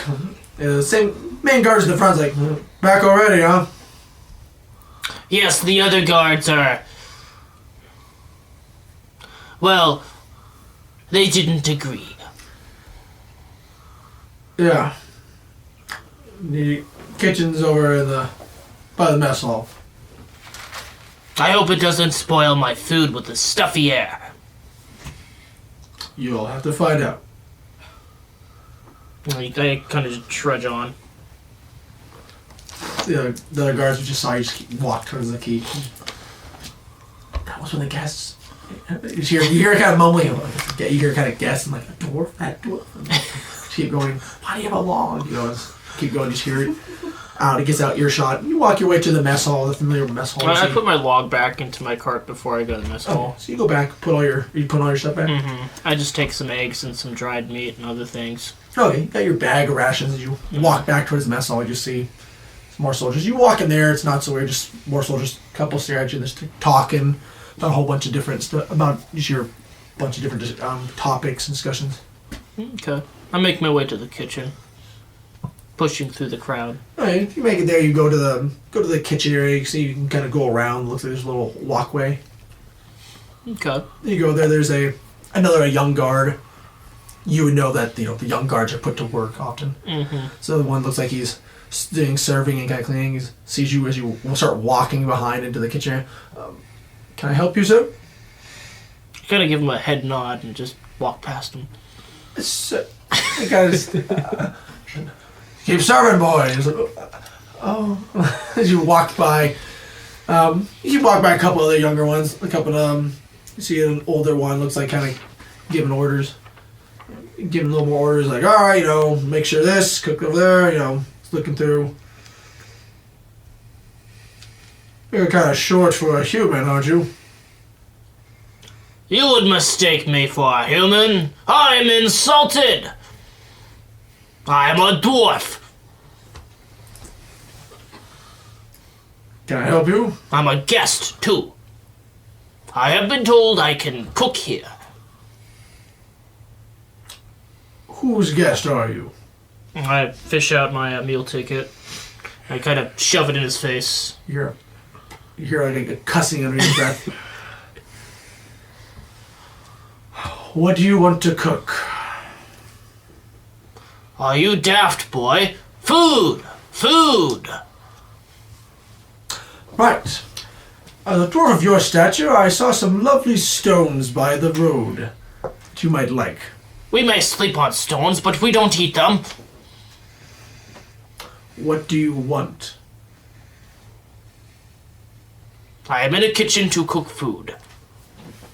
The same main guards in the front's like, back already, huh? Yes, the other guards are... Well, they didn't agree. Yeah. The kitchen's over by the mess hall. I hope it doesn't spoil my food with the stuffy air. You'll have to find out. I kind of just trudge on. The other guards just saw you just walk towards the key. That was when the guests... You hear kind of mumbling. You hear kind of guests and like, a dwarf, that dwarf. Just keep going, why do you have a log? You know, keep going, just hear it. It gets out earshot. You walk your way to the mess hall, the familiar mess hall. I put my log back into my cart before I go to the mess hall. So you go back, put all your stuff back? I just take some eggs and some dried meat and other things. Okay, you got your bag of rations. As you walk back towards the mess hall, you just see some more soldiers. You walk in there, it's not so weird, just more soldiers. A couple stare at you, just talking about a whole bunch of different stuff, about just your bunch of different topics and discussions. Okay. I make my way to the kitchen, pushing through the crowd. Alright, you make it there, you go to the kitchen area, you see you can kind of go around, looks like there's a little walkway. Okay. You go there, there's another young guard. You would know that, the young guards are put to work often. So the one looks like he's doing serving and kind of cleaning. He sees you as you start walking behind into the kitchen area. Can I help you, sir? I kind of give him a head nod and just walk past him. The guy's... Keep serving, boys. As you walk by, you walk by a couple of the younger ones. A couple of them. You see an older one, looks like kind of giving orders. Giving a little more orders, like, all right, make sure this, cook over there, looking through. You're kind of short for a human, aren't you? You would mistake me for a human. I'm insulted. I'm a dwarf. Can I help you? I'm a guest, too. I have been told I can cook here. Whose guest are you? I fish out my meal ticket. I kind of shove it in his face. You hear like a cussing under your breath. What do you want to cook? Are you daft, boy? Food! Food! Right. As a dwarf of your stature, I saw some lovely stones by the road that you might like. We may sleep on stones, but we don't eat them. What do you want? I am in a kitchen to cook food.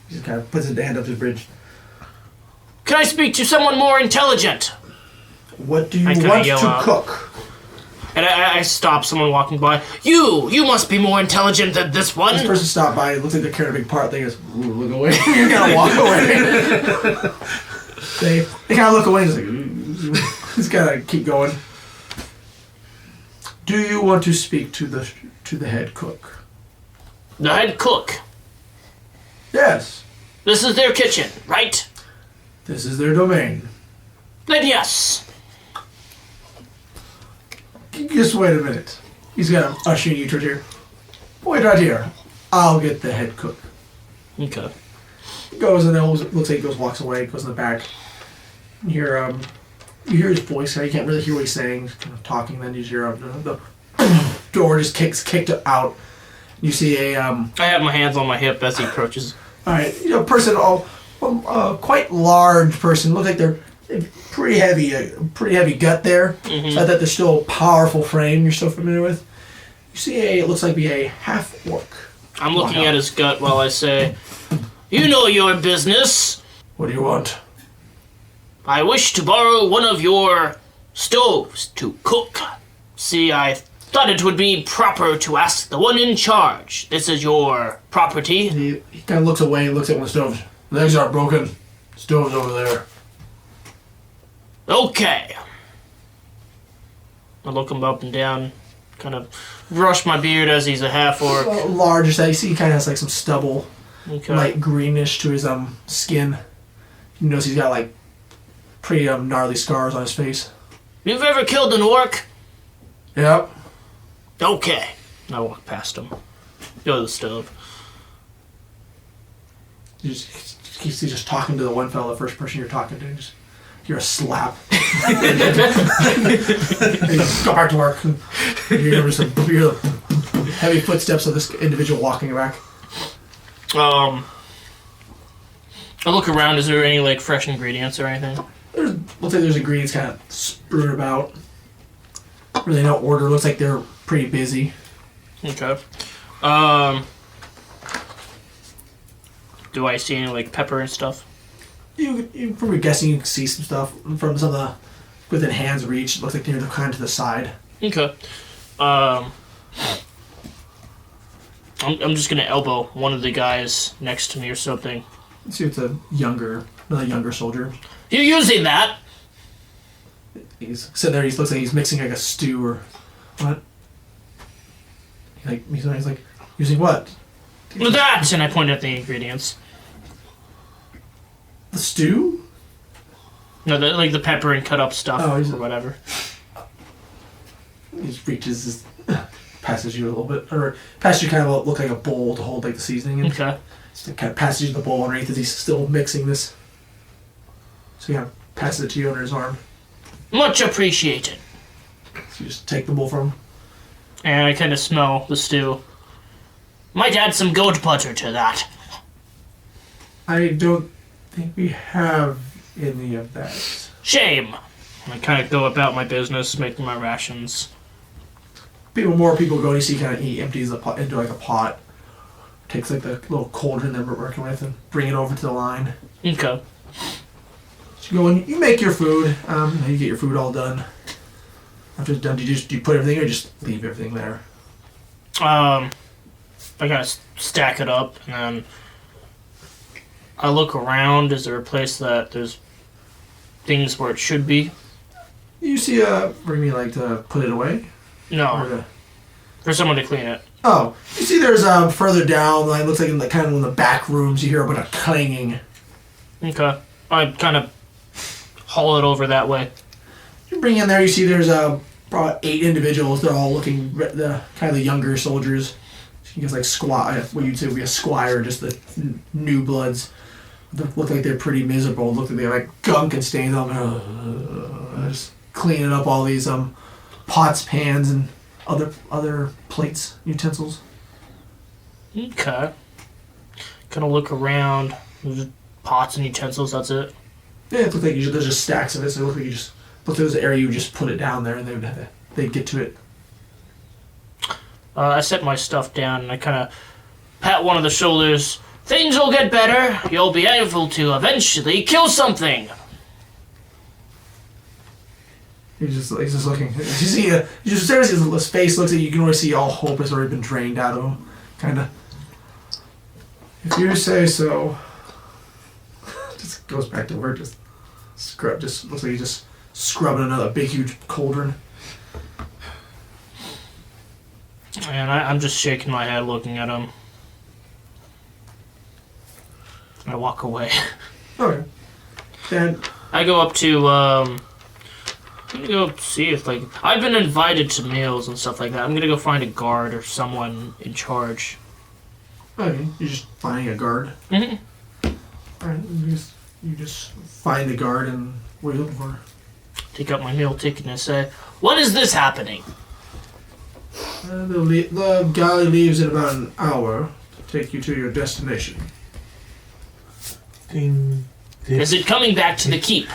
He just kind of puts his hand up to the bridge. Can I speak to someone more intelligent? What do you I kinda want yell to out. cook? And I stop someone walking by. You must be more intelligent than this one. This person stopped by, it looks like they're carrying a big part, they just look away. You gotta walk away. they kind of look away and just like, just gotta keep going. Do you want to speak to the head cook? The head cook. Yes. This is their kitchen, right? This is their domain. Then yes. Just wait a minute. He's gonna usher you towards here. Wait right here. I'll get the head cook. Okay. He goes and then looks like he walks away, goes in the back. You hear his voice. You can't really hear what he's saying. He's kind of talking. Then you hear the door just kicked out. You see a I have my hands on my hip as he approaches. all right, person, quite large person. Looks like they're pretty heavy gut there. Mm-hmm. So I thought there's still a powerful frame you're still familiar with. You see it looks like a half orc. I'm looking at his gut while I say, "You know your business. What do you want? I wish to borrow one of your stoves to cook." See, I thought it would be proper to ask the one in charge. This is your property. He kind of looks away and looks at one of the stoves. Legs are broken. Stove's over there. Okay. I look him up and down, kind of brush my beard as he's a half-orc. Large, you see he kind of has like some stubble, Okay. light greenish to his skin. You notice he's got like pretty gnarly scars on his face. You've ever killed an orc? Yep. Okay. I walk past him. Go to the stove. He's just talking to the one fellow, the first person you're talking to. Just hear a slap. And you go back to work. And you hear the heavy footsteps of this individual walking back. I look around. Is there any like fresh ingredients or anything? Looks like there's ingredients kind of strewn about. Really no order. Looks like they're pretty busy. Okay. Do I see any like pepper and stuff? You from your guessing, you can see some stuff from some of the within hand's reach. It looks like they're kind of to the side. Okay. I'm just gonna elbow one of the guys next to me or something. You see, it's another younger soldier. You using that? He's sitting there. He looks like he's mixing like a stew or what? He's like using what? That, and I point at the ingredients. The stew? No, like the pepper and cut up stuff or whatever. He just reaches, passes you a little bit, or passes you kind of look like a bowl to hold like the seasoning in. Okay. So kind of passes you the bowl underneath as he's still mixing this. So yeah, passes it to you under his arm. Much appreciated. So you just take the bowl from him. And I kind of smell the stew. Might add some goat butter to that. I don't think we have any of that. Shame. I kind of go about my business, making my rations. More people go and you see kind of he empties the pot into like a pot, takes like the little cauldron that we're working with and bring it over to the line. Okay. So you go and you make your food. You get your food all done. After it's done, do you put everything or just leave everything there? I gotta stack it up, and then I look around. Is there a place that there's things where it should be? You see bring me like to put it away? No. For someone to clean it. Oh, you see there's further down, like looks like in the kind of in the back rooms you hear a bit of clanging. Okay. I kind of haul it over that way. You bring in there, you see there's probably 8 individuals. They're all looking the kind of the younger soldiers. You guys like what you'd say would be a squire, just the new bloods. They look like they're pretty miserable. Look like they have like gunk and stains on them. Just cleaning up all these pots, pans, and other plates, utensils. Okay. Kind of look around. There's pots and utensils. That's it. Yeah, it looks like there's just stacks of it. So it looks like there's an area you would just put it down there, and they'd get to it. I set my stuff down and I kind of pat one of the shoulders. Things will get better. You'll be able to eventually kill something. He's just looking. You see, his face looks like you can already see all hope has already been drained out of him. Kind of. If you say so. Just goes back to work. Just looks like he's just scrubbing another big, huge cauldron. And I'm just shaking my head looking at him. I walk away. Okay. Then I go up to, I'm gonna go see if, like, I've been invited to meals and stuff like that. I'm gonna go find a guard or someone in charge. okay, you're just finding a guard. Mm-hmm. Alright, you just find the guard and what are you looking for? Take out my meal ticket and I say, "When is this happening?" The galley leaves in about an hour to take you to your destination. Ding. Is it coming back to the keep?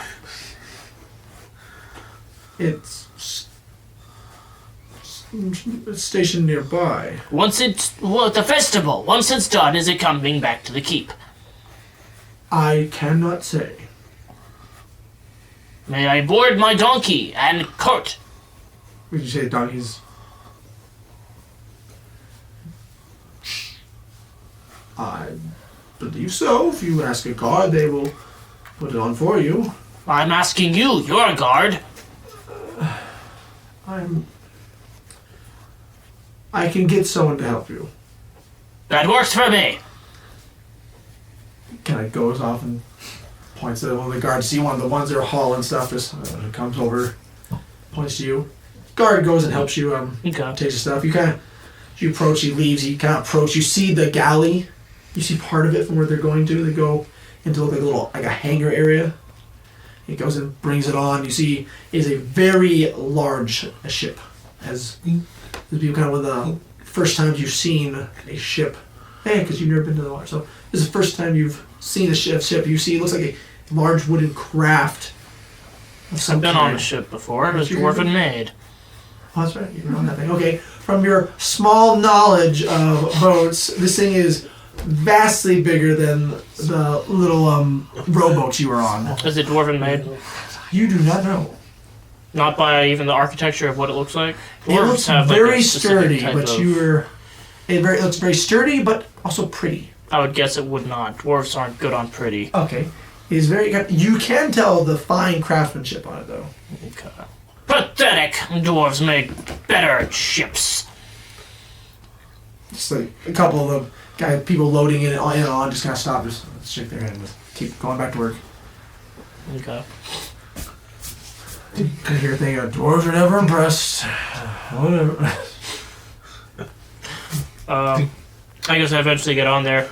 It's stationed nearby. The festival, once it's done, is it coming back to the keep? I cannot say. May I board my donkey and cart? Would you say donkeys? I believe so. If you ask a guard, they will put it on for you. I'm asking you. You're a guard. I can get someone to help you. That works for me. Kind of goes off and points to one of the guards. See one of the ones that are hauling stuff just comes over, points to you. Guard goes and helps you. Okay. Takes your stuff. You approach. He leaves. You kind of approach. You see the galley. You see part of it from where they're going to. They go into like a hangar area. He goes and brings it on. You see, it is a very large ship. As this will be kind of one of the first times you've seen a ship. Hey, because you've never been to the water, so this is the first time you've seen a ship. You see, it looks like a large wooden craft. I've been on a ship before. It was dwarven made. Oh, that's right. You're on that thing. Okay, from your small knowledge of boats, this thing is vastly bigger than the little rowboats you were on. Is it dwarven made? You do not know. Not by even the architecture of what it looks like. It looks have, like, very a specific sturdy, type but of- it looks very sturdy, but also pretty. I would guess it would not. Dwarves aren't good on pretty. Okay, it's very good. You can tell the fine craftsmanship on it, though. Okay. Pathetic! Dwarves make better ships. Just like a couple of the people loading in and on, just kind of stop, just shake their head and just keep going back to work. Okay. You can hear a thing, dwarves are never impressed. Whatever. I guess I eventually get on there.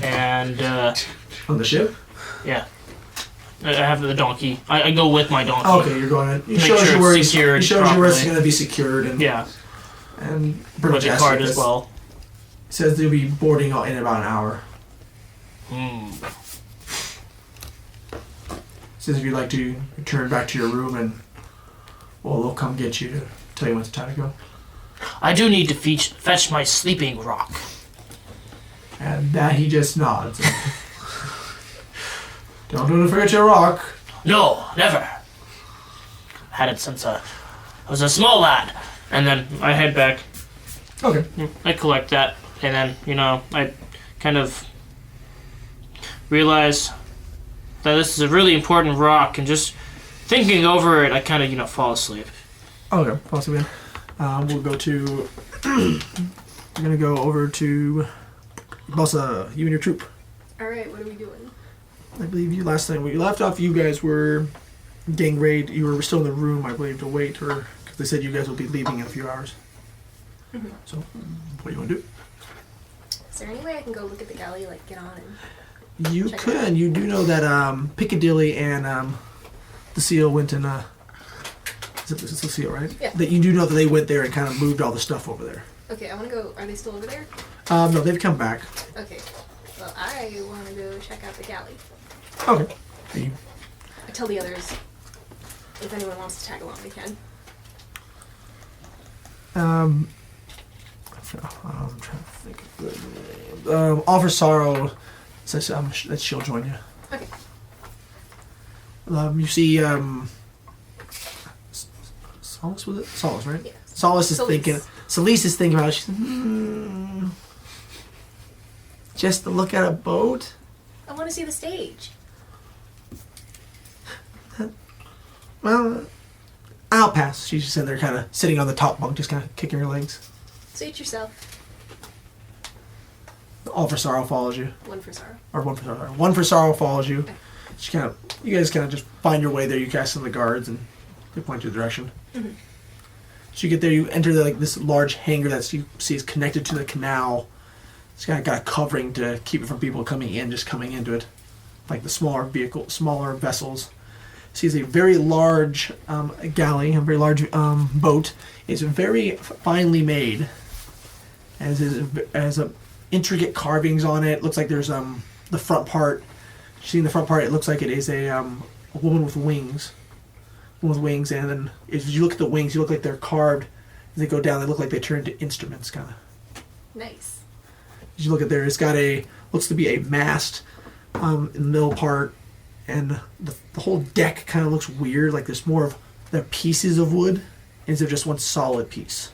And, On the ship? yeah. I have the donkey. I go with my donkey. Okay, you're going in. He Make shows sure you where it's secured he shows you where it's properly. going to be secured and Yeah. and With the card as well. Says they'll be boarding in about an hour. Says if you'd like to return back to your room and they'll come get you to tell you when it's time to go. I do need to fetch my sleeping rock. And that he just nods. Don't forget your rock. No, never. Had it since I was a small lad. And then I head back. Okay. I collect that. And then, I kind of realize that this is a really important rock. And just thinking over it, I kind of, fall asleep. Okay, possibly. We'll go to. We're gonna go over to Bossa, you and your troop. Alright, what are we doing? I believe you last time we left off. You guys were getting raid. You were still in the room, I believe, to wait, or because they said you guys will be leaving in a few hours. Mm-hmm. So, what do you want to do? Is there any way I can go look at the galley, like get on and... You Check it could. You do know that Piccadilly and the Seal went and it's the Seal, right? Yeah. That you do know that they went there and kind of moved all the stuff over there. Okay, I want to go... Are they still over there? No, they've come back. Okay. Well, I want to go check out the galley. Okay. You I tell the others if anyone wants to tag along, they can. I'm trying to think of good names. Offer Sorrow says that she'll join you. Okay. You see, Solace, was it? Solace, right? Yeah. Solace is Solace. thinking. Solace is thinking about it. She's just to look at a boat? I want to see the stage. Well, I'll pass. She's just in there kind of sitting on the top bunk, just kind of kicking her legs. Suit yourself. All for Sorrow follows you. One for sorrow. Or one for Sorrow. One for Sorrow follows you. She you guys kind of just find your way there. You cast some of the guards and they point you the direction. Mm-hmm. So you get there, you enter this large hangar that you see is connected to the canal. It's kind of got a covering to keep it from people coming into it. Like the smaller vessels. Sees a very large galley, a very large boat. It's very finely made. Has intricate carvings on it. Looks like there's the front part. Seeing the front part, it looks like it is a woman with wings. And then if you look at the wings, you look like they're carved. As they go down, they look like they turn into instruments, kind of. Nice. As you look at there, it's got looks to be a mast in the middle part, and the whole deck kind of looks weird, like there's more of the pieces of wood instead of just one solid piece.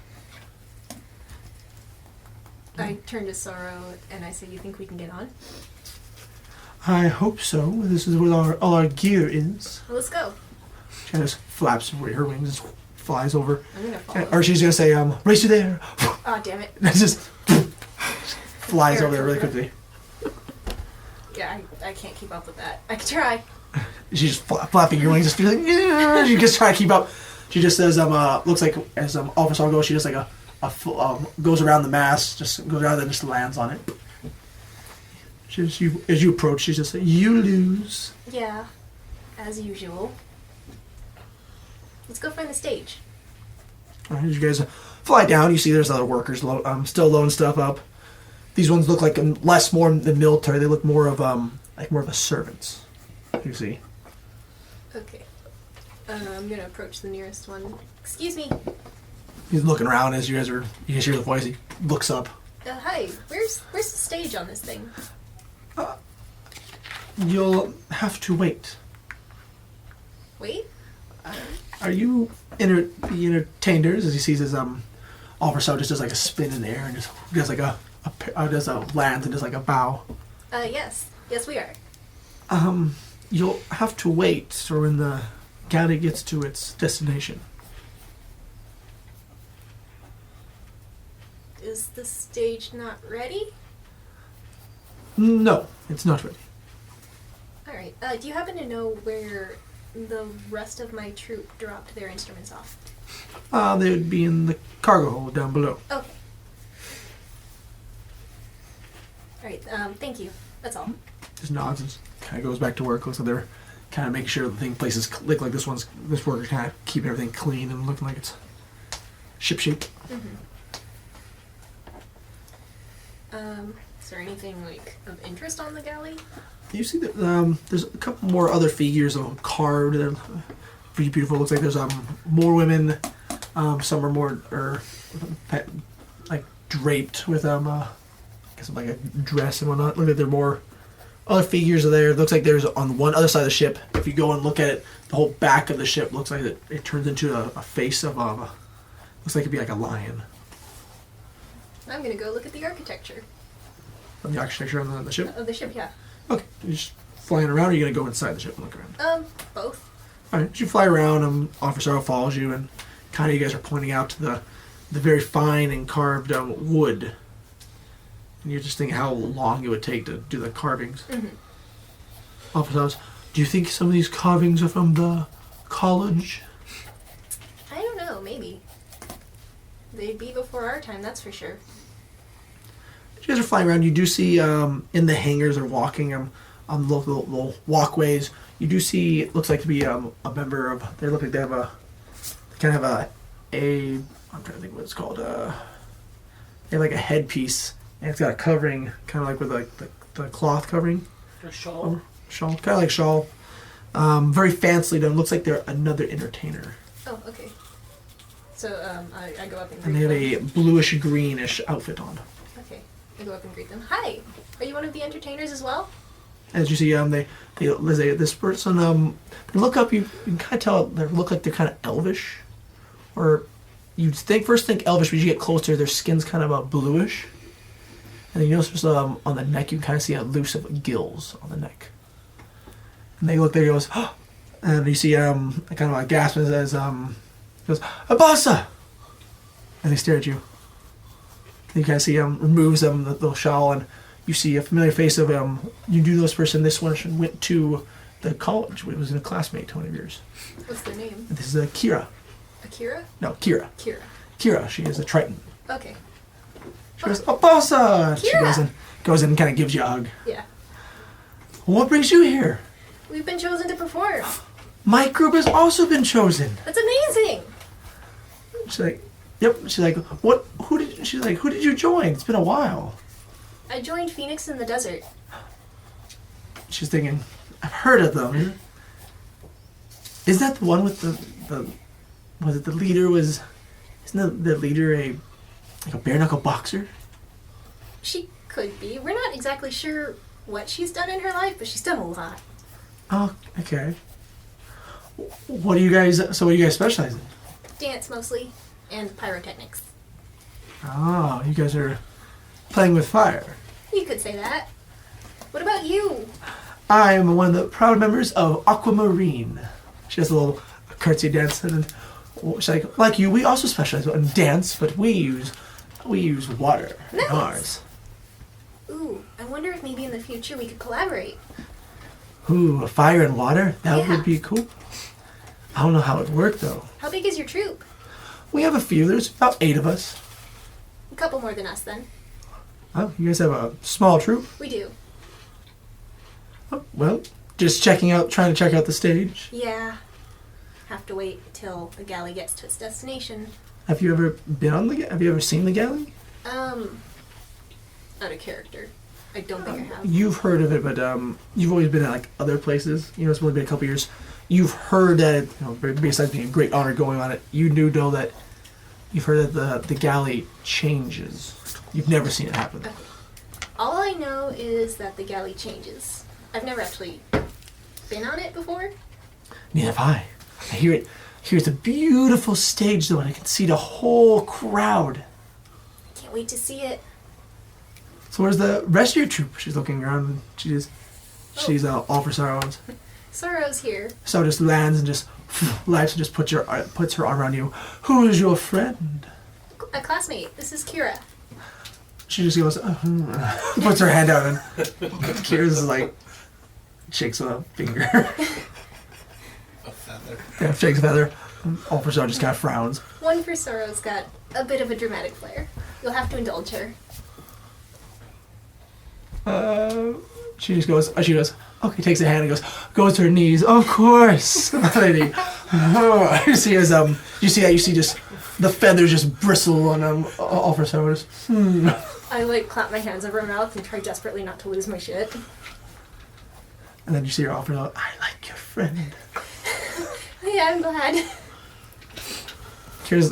I turn to Sorrow and I say, "You think we can get on?" I hope so. This is where all our gear is. Well, let's go. She kind of just flaps her wings, just flies over. I'm gonna follow. Or she's gonna say, race you there. Oh, damn it. And just flies over there really quickly. Yeah, I can't keep up with that. I can try. She's just flapping your wings, just like, yeah. She just trying to keep up. She just says, looks like as Officer goes, she just like goes around the mast, just goes around and just lands on it. As you approach, she's just like, you lose. Yeah, as usual. Let's go find the stage. Alright, as you guys fly down, you see there's other workers still loading stuff up. These ones look like less more than military. They look more of a servants. You see. Okay. I'm gonna approach the nearest one. Excuse me. He's looking around as you guys hear the voice. He looks up. Hi. Where's the stage on this thing? You'll have to wait. Wait. Are you the entertainers? As he sees his officer just does like a spin in the air and just does like a lands and does like a bow. Yes. Yes, we are. You'll have to wait for when the galley gets to its destination. Is the stage not ready? No, it's not ready. Alright. Do you happen to know where the rest of my troop dropped their instruments off? They would be in the cargo hold down below. Okay. Alright, thank you. That's all. Just nods and kind of goes back to work. Looks like they're kind of making sure the places look like this worker's kind of keeping everything clean and looking like it's shipshape. Is there anything like of interest on the galley? You see that there's a couple more other figures carved. They're pretty beautiful. Looks like there's more women. Some are more like draped with I guess like a dress and whatnot. Look like there are more other figures are there. It looks like there's on one other side of the ship. If you go and look at it, the whole back of the ship looks like it turns into a face of looks like it'd be like a lion. I'm gonna go look at the architecture. On the architecture on the ship? Of the ship, yeah. Okay. You're just flying around, or are you going to go inside the ship and look around? Both. Alright, as you fly around, Officer follows you, and kind of you guys are pointing out to the very fine and carved wood. And you're just thinking how long it would take to do the carvings. Officer, do you think some of these carvings are from the college? I don't know, maybe. They'd be before our time, that's for sure. As you guys are flying around, you do see in the hangars or walking on the little walkways, you do see, it looks like to be a member of, they look like they have I'm trying to think what it's called, they have like a headpiece, and it's got a covering, kind of like with like the cloth covering. A shawl? Shawl, kind of like shawl. Very fancily done, looks like they're another entertainer. Oh, okay. So, I go up and And greet they have them. a bluish-greenish outfit on. Okay. I go up and greet them. Hi! Are you one of the entertainers as well? As you see, this person, look up, you can kind of tell they look like they're kind of elvish, or you'd first think elvish, but you get closer, their skin's kind of bluish, and then you notice on the neck you kind of see a loose of gills on the neck, and they look there, he goes, oh! And you see kind of a gasp as goes, Abasa, and they stare at you. And you kind of see removes the little shawl, and you see a familiar face of you do know this person. This one went to the college. It was a classmate, one of yours. What's their name? And this is Kira. Akira? No, Kira. Kira. Kira. She is a Triton. Okay. She goes, Abasa! Kira! She goes in and kind of gives you a hug. Yeah. What brings you here? We've been chosen to perform. My group has also been chosen. That's amazing! She's like, yep. She's like, what? Who did you join? It's been a while. I joined Phoenix in the desert. She's thinking, I've heard of them. Is that the one with was it the leader was, isn't the leader like a bare knuckle boxer? She could be. We're not exactly sure what she's done in her life, but she's done a lot. Oh, okay. What do you guys specialize in? Dance mostly, and pyrotechnics. Oh, you guys are playing with fire. You could say that. What about you? I am one of the proud members of Aquamarine. She does a little curtsy dance, and then she's like you, we also specialize in dance, but we use water in Nice. ours. Ooh, I wonder if maybe in the future we could collaborate. Ooh, fire and water? That Yeah. would be cool. I don't know how it worked though. How big is your troop? We have a few. There's about 8 of us. A couple more than us, then. Oh, you guys have a small troop? We do. Oh, well, just trying to check out the stage. Yeah. Have to wait till the galley gets to its destination. Have you ever been on have you ever seen the galley? Out of character. I don't think I have. You've heard of it, but you've always been at like other places. You know, it's only been a couple years. You've heard that, you know, besides being a great honor going on it, you do know that you've heard that the galley changes. You've never seen it happen. Okay. All I know is that the galley changes. I've never actually been on it before. Neither have I. I hear it. Here's a beautiful stage though, and I can see the whole crowd. Can't wait to see it. So where's the rest of your troop? She's looking around. And she's all for Sorrows. Sorrow's here. So just lands and just lights and just puts her arm around you. Who is your friend? A classmate. This is Kira. She just goes, puts her hand out, and Kira's like shakes a finger. A feather. Yeah, shakes a feather. All for Sorrows just kind of frowns. One for Sorrow's got a bit of a dramatic flair. You'll have to indulge her. She just goes, okay, takes a hand and goes to her knees. Of course, lady. Oh, you see just the feathers just bristle on all for Sorrows. I clap my hands over my mouth and try desperately not to lose my shit. And then you see her offer, I like your friend. Yeah, I'm glad. You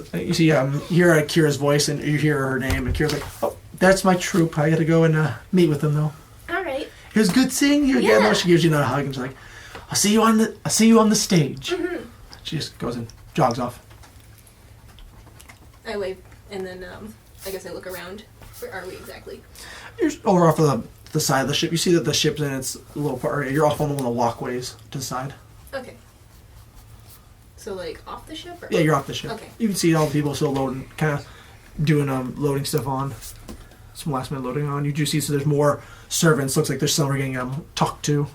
hear Kira's voice and you hear her name, and Kira's like, oh, that's my troop. I gotta go and meet with them though. Alright. It was good seeing you again. Yeah. Though. She gives you another hug and she's like, I'll see you on the stage. Mm-hmm. She just goes and jogs off. I wave, and then I guess I look around. Where are we exactly? You're over off the side of the ship. You see that the ship's in its little part area. You're off on one of the walkways to the side. Okay. So off the ship? Or? Yeah, you're off the ship. Okay. You can see all the people still loading, kind of doing loading stuff on. Some last minute loading on. You do see, so there's more servants. Looks like there's some are getting talked to.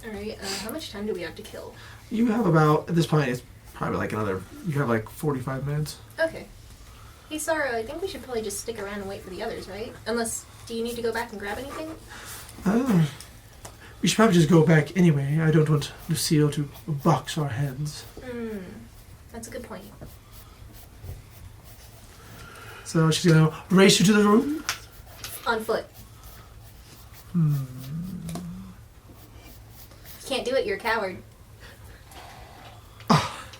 Alright, how much time do we have to kill? You have about, at this point, it's probably you have 45 minutes. Okay. Hey, Sarah, I think we should probably just stick around and wait for the others, right? Unless, do you need to go back and grab anything? We should probably just go back anyway. I don't want Lucille to box our heads. That's a good point. So she's going to race you to the room. On foot. Can't do it, you're a coward.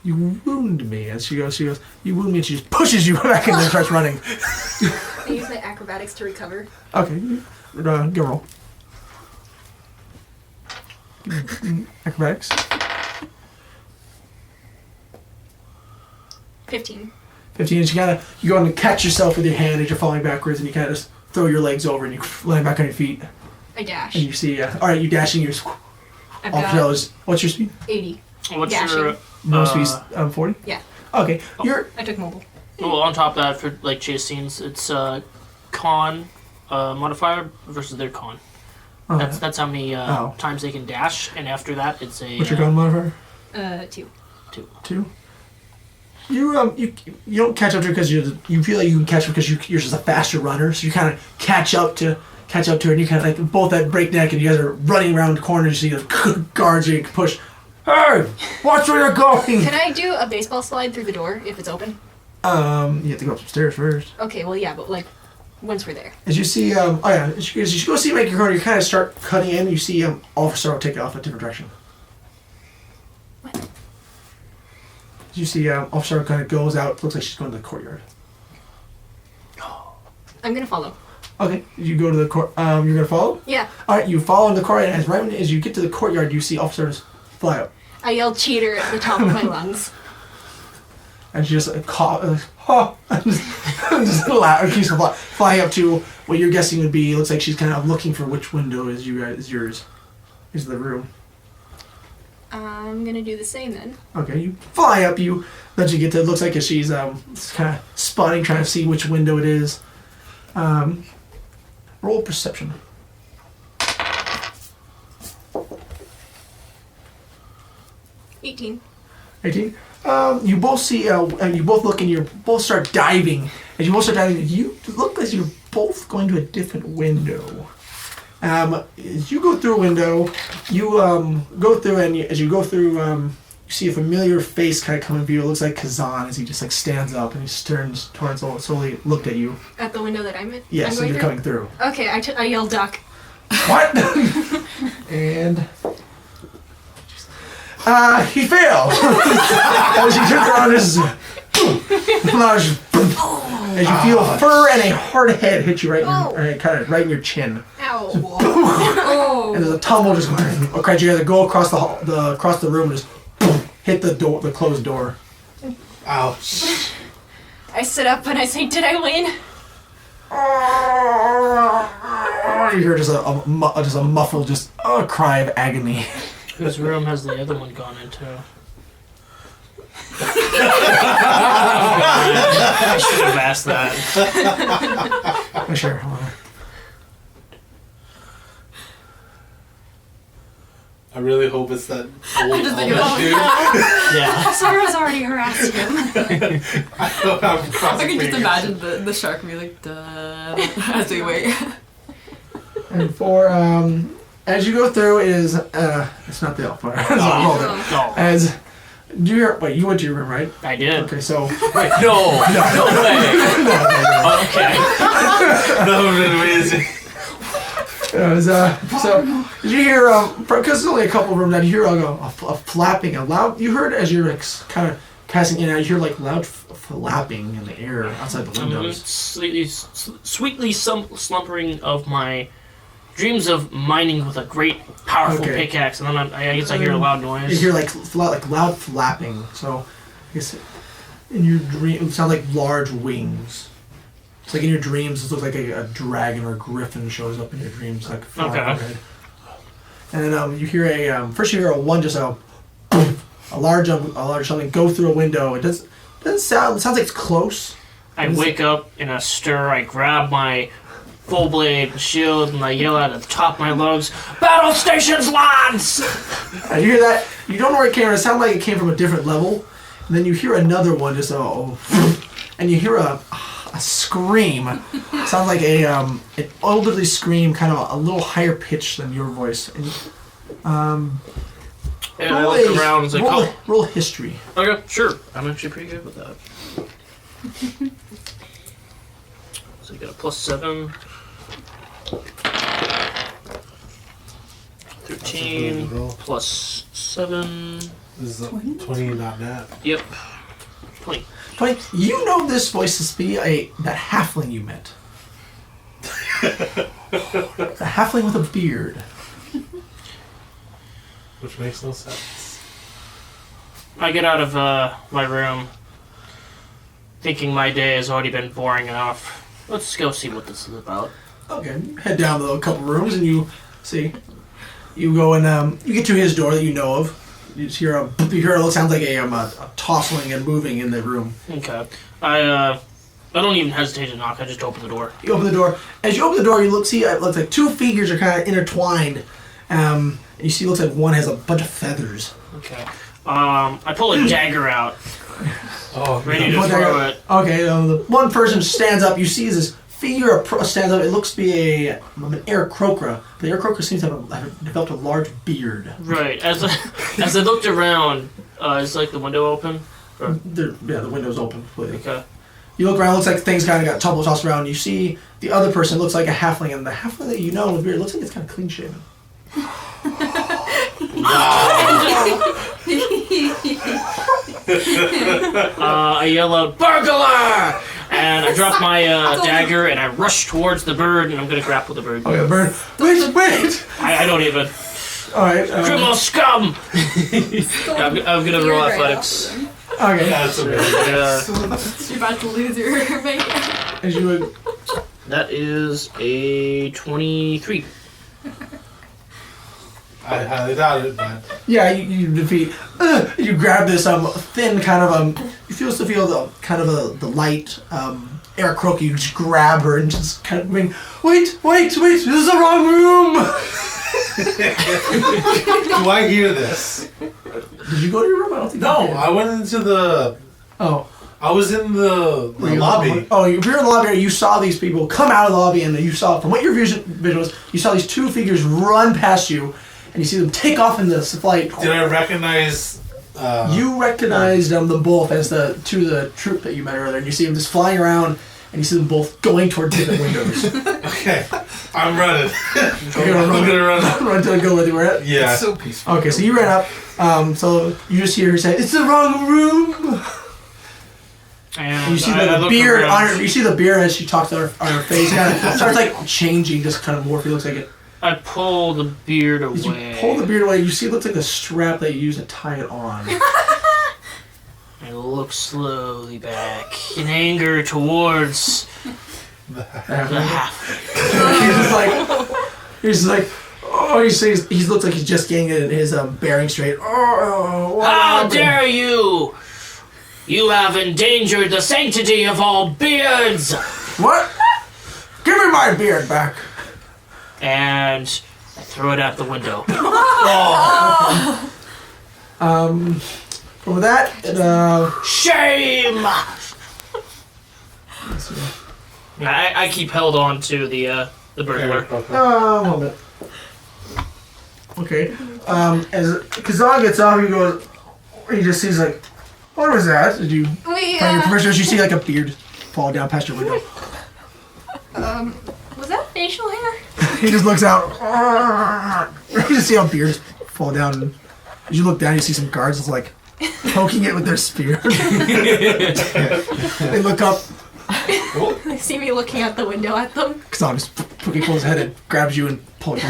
You wound me. As she goes, you wound me, and she just pushes you back and then starts running. I use my acrobatics to recover. Okay, go roll. Acrobatics. 15. 15, and you go on to catch yourself with your hand as you're falling backwards, and you kind of just throw your legs over and you land back on your feet. I dash. And you see, alright, you dashing, you're just I've off got those. What's your speed? 80. What's Dashing. your Most speed's 40? Yeah. Okay, you're... I took mobile. well, on top of that, for chase scenes, it's con modifier versus their con. Okay. That's how many times they can dash, and after that, it's a. What's your gun modifier? 2. 2. You don't catch up to her because you feel like you can catch her because you're just a faster runner, so you kind of catch up to her, and you kind of both at breakneck, and you guys are running around corners, so you guards you can push. Hey, watch where you're going. Can I do a baseball slide through the door if it's open? You have to go upstairs first. Okay, well, yeah, but once we're there. As you see, as you go see make your corner, you kind of start cutting in. You see, Officer take off a different direction. What? As you see, Officer kind of goes out. Looks like she's going to the courtyard. I'm gonna follow. Okay, you go to the court. You're gonna follow. Yeah. All right, you follow in the courtyard, and right as you get to the courtyard, you see officers fly up. I yell cheater at the top of my lungs. And she just just keeps flying up to what you're guessing would be. It looks like she's kind of looking for which window is yours. Is the room. I'm gonna do the same then. Okay, you fly up. You eventually get to. It looks like she's kind of spotting, trying to see which window it is. Roll perception. 18. 18. You both see. You both look and you both start diving. As you both start diving, you look as you're both going to a different window. As you go through a window, you go through, and as you go through, you see a familiar face kind of coming to you. It looks like Kazan as he just like stands up and he turns towards, slowly looked at you. At the window that I'm in? Yes, I'm so going you're through? coming through. Okay, I yell duck. What? And he failed. As he turned around, as you feel fur and a hard head hit you right, right in your chin. Ow. Oh. And there's a tumble just across you. Guys go across across the room and just hit the door, the closed door. Ouch. I sit up and I say, did I win? You hear just a muffled cry of agony. Whose room has the other one gone into? I should have asked that. Sure. Hold on. I really hope it's that old just think Amish dude. Yeah. Sarah's already harassed him. I can just imagine the shark being like, duh, as we wait. And for as you go through, it is it's not the elf part. No. As do you hear? Wait, you went to your room, right? I did. Okay, so Wait, no way. Okay. That would have been amazing. so you hear because there's only a couple of rooms now. You hear a flapping, a loud. You heard as you're like kind of passing in and out. You hear like loud flapping in the air outside the windows. Sweetly slumbering of my dreams of mining with a great, powerful pickaxe, and then I guess I hear a loud noise. You hear like loud flapping. So I guess in your dream, it sounds like large wings. It's like in your dreams, it looks like a dragon or a griffin shows up in your dreams, like flying overhead. And then you hear first you hear a large something go through a window. It doesn't sound. It sounds like it's close. I wake up in a stir. I grab my full blade shield and I yell at the top of my lungs, "Battle stations, lads!" And you hear that. You don't know where it came from. It sounded like it came from a different level. And then you hear another one, and you hear a scream. It sounds like an elderly scream, kind of a little higher pitch than your voice. And I look around and say, roll history. Okay, sure. I'm actually pretty good with that. So you got a +7. 13 +7. This is a 20, not that. Yep. 20. 20. You know this voice to be that halfling you met. A halfling with a beard. Which makes no sense. I get out of my room thinking my day has already been boring enough. Let's go see what this is about. Okay, head down a couple rooms and you see. You go and you get to his door that you know of. You just hear it sounds like a tossing and moving in the room. Okay. I don't even hesitate to knock. I just open the door. You open the door. As you open the door, you see it looks like two figures are kind of intertwined. And you see it looks like one has a bunch of feathers. Okay. I pull a dagger out. Oh, Ready to throw it. Okay, the one person stands up. You see this figure stands up. It looks to be an Aarakocra. The Aarakocra seems to have developed a large beard. Right. As I looked around, is like the window open? Or? The window's open completely. Okay. You look around. It looks like things kind of got tossed around. You see the other person looks like a halfling, and the halfling that you know with beard looks like it's kind of clean shaven. I yell out, "Burglar!" And I drop my dagger and I rush towards the bird, and I'm gonna grapple the bird. Okay, bird. Wait! I don't even. All right. Criminal scum! I'm gonna roll athletics. Okay. That's amazing. You're about to lose your makeup. As you would, That is a 23. I highly doubt it, but yeah, you defeat. You grab this thin kind of You still feel the kind of the light air croak. You just grab her and just kind of wait. This is the wrong room. do I hear this? Did you go to your room? I don't think. No, you did. I went into the. Oh. I was in the lobby. Oh, if you're in the lobby, you saw these people come out of the lobby, and you saw, from what your vision was, you saw these two figures run past you, and you see them take off in this flight. Did I recognize? You recognized them both as the troop that you met earlier, and you see them just flying around, and you see them both going toward different windows. Okay, I'm running. You're I'm gonna run. Run to go where they were at? Yeah. It's so peaceful. Okay, so you ran up, so you just hear her say, "It's the wrong room!" And you see the beard on her. You see the beard as she talks on her face. Kind of starts like changing, just kind of morphing. Looks like it. I pull the beard away. As you pull the beard away, you see it looks like the strap that you use to tie it on. I look slowly back in anger towards the half. He's just like, oh, he looks like he's just getting his bearing straight. Oh, how dare you! You have endangered the sanctity of all beards! What? Give me my beard back! And I throw it out the window. From that, shame! I keep held on to the burglar. moment. Okay. As Kazan gets off, he just sees like, what was that? Did you find your permission? You see like a beard fall down past your window. Was that facial hair? He just looks out. You just see how beards fall down. And as you look down, you see some guards just like poking it with their spear. They look up. They see me looking out the window at them. Kazan just pulls his head and grabs you and pulls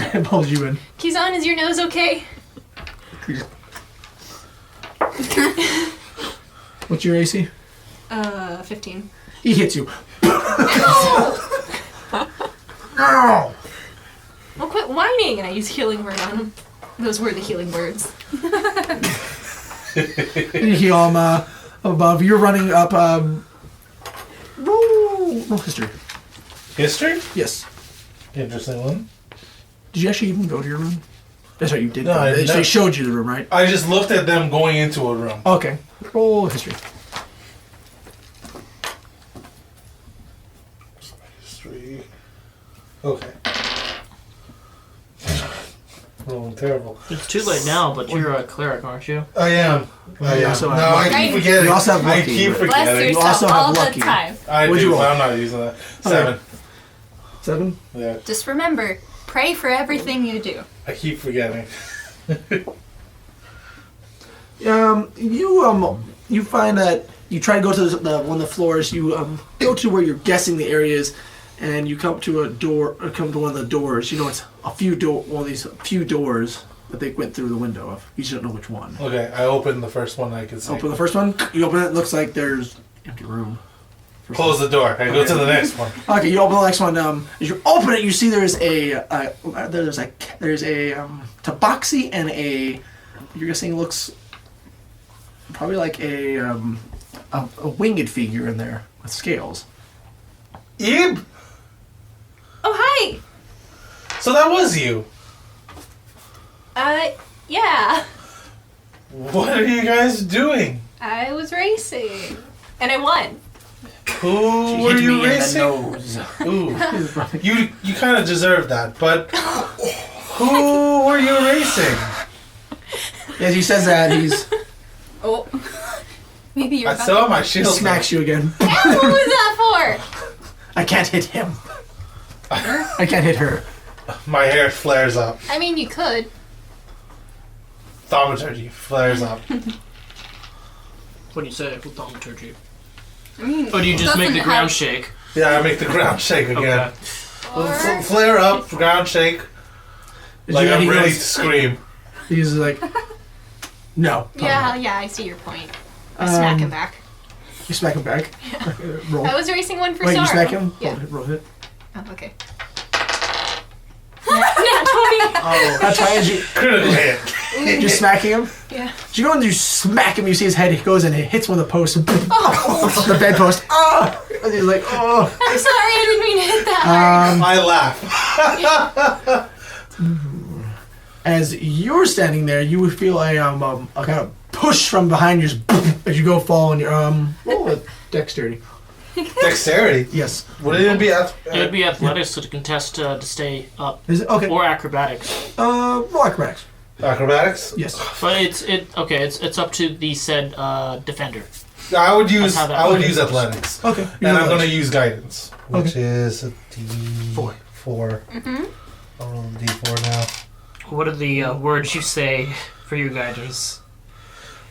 you in. Kizan, is your nose okay? What's your AC? 15. He hits you. No! No! Well, quit whining, and I use healing word on him. Those were the healing words. And you heal him above. You're running up. Roll history. History? Yes. Interesting one. Did you actually even go to your room? That's right, you did. No, They showed you the room, right? I just looked at them going into a room. Okay. Roll history. History. Okay. Rolling terrible. It's too late now, but you're a cleric, aren't you? I am. I am. also No, have I keep forgetting. You also have I lucky, keep but- Bless forgetting. You also yourself have all lucky. the time. I What'd do, you but roll? I'm not using that. 7. 7? Yeah. Just remember, pray for everything you do. I keep forgetting. You find that you try to go to one of the floors. You go to where you're guessing the area is, and you come to a door. Or come to one of the doors. You know it's one of these few doors that they went through the window of. You just don't know which one. Okay, I opened the first one I could see. Open the first one. You open it. Looks like there's empty room. Close the door. I go to the next one. Okay, you open the next one. As you open it, you see there's a tabaxi and a. You're guessing looks probably like a winged figure in there with scales. Ib? Oh, hi! So that was you. Yeah. What are you guys doing? I was racing. And I won. Who were you racing? Ooh. You kind of deserve that, but who were you racing? As he says that, he's Oh. Maybe you're I about still have to- my he shield. smacks you again. And what was that for? I can't hit him. I can't hit her. My hair flares up. I mean, you could. Thaumaturgy flares up. What do you say? With thaumaturgy? I mean, Or do you just doesn't make the ground have- shake? Yeah, I make the ground shake again. Okay. Flare up, ground shake. Like I'm ready to scream. He's like, no. Yeah, I see your point. Smack him back. You smack him back. Roll. I was racing one for Wait, sorrow. you smack him? Yeah. Roll hit. Oh, okay. That's why you Critical hit. just smacking him. Yeah. So you go and you smack him. You see his head. He goes and it hits one of the posts. The bedpost. Oh! And he's like, oh. I'm sorry, I didn't mean to hit that hard. I laugh. As you're standing there, you would feel a kind of push from behind you as you go fall on your roll a dexterity. Dexterity. Yes. Would it be It'd be athletics to contest to stay up, Is it okay? or acrobatics. Roll acrobatics. acrobatics? Yes. But it's up to the said defender. I would use That's how that I would works. use athletics, Okay. and I'm gonna use guidance, which Okay. is a D4. Mm-hmm. I'll roll a D4 now. What are the words you say for your guidance?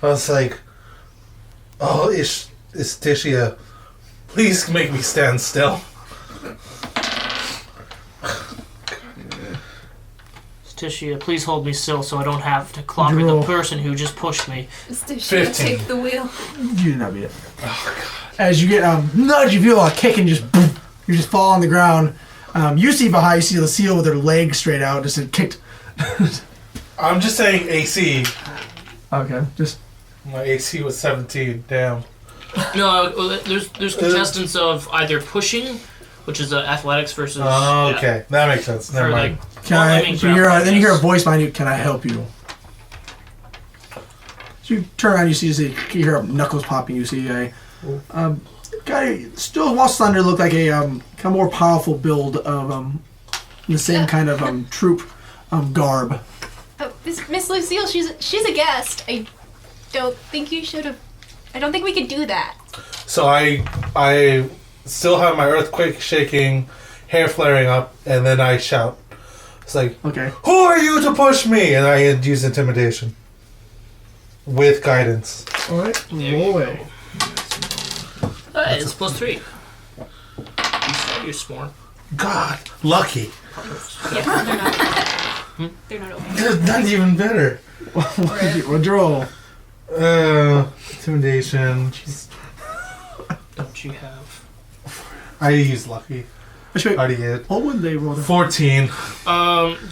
I was like, "Oh, Istitia, please make me stand still." Tisha, please hold me still so I don't have to clobber Roll. the person who just pushed me. Should 15. take the wheel. You did not beat it. As you get nudge, you feel a kick and just boom, you just fall on the ground. You see behind, you see the seal with her legs straight out, just kicked. I'm just saying AC. Okay, just My AC was 17. Damn. No, well, there's contestants of either pushing, which is athletics versus. Oh, yeah, okay, that makes sense. for Never mind. like. can well, I? mean, So you hear, grappling then you hear a is- voice behind you. Can I help you? So you turn around, you hear knuckles popping. You see a guy still while slender, look like a kind of more powerful build of the same kind of troop garb. Miss Lucille, she's a guest. I don't think you should have. I don't think we could do that. So I still have my earthquake shaking, hair flaring up, and then I shout. It's like, Okay. "Who are you to push me?" And I use intimidation with guidance. All right. Roll away. It's +3. You're smart. God, lucky. Yeah, they're not. They're not open. That's not even better. What'd you roll? Intimidation. Don't you have? I use lucky. Actually, Already did. what would they roll? 14.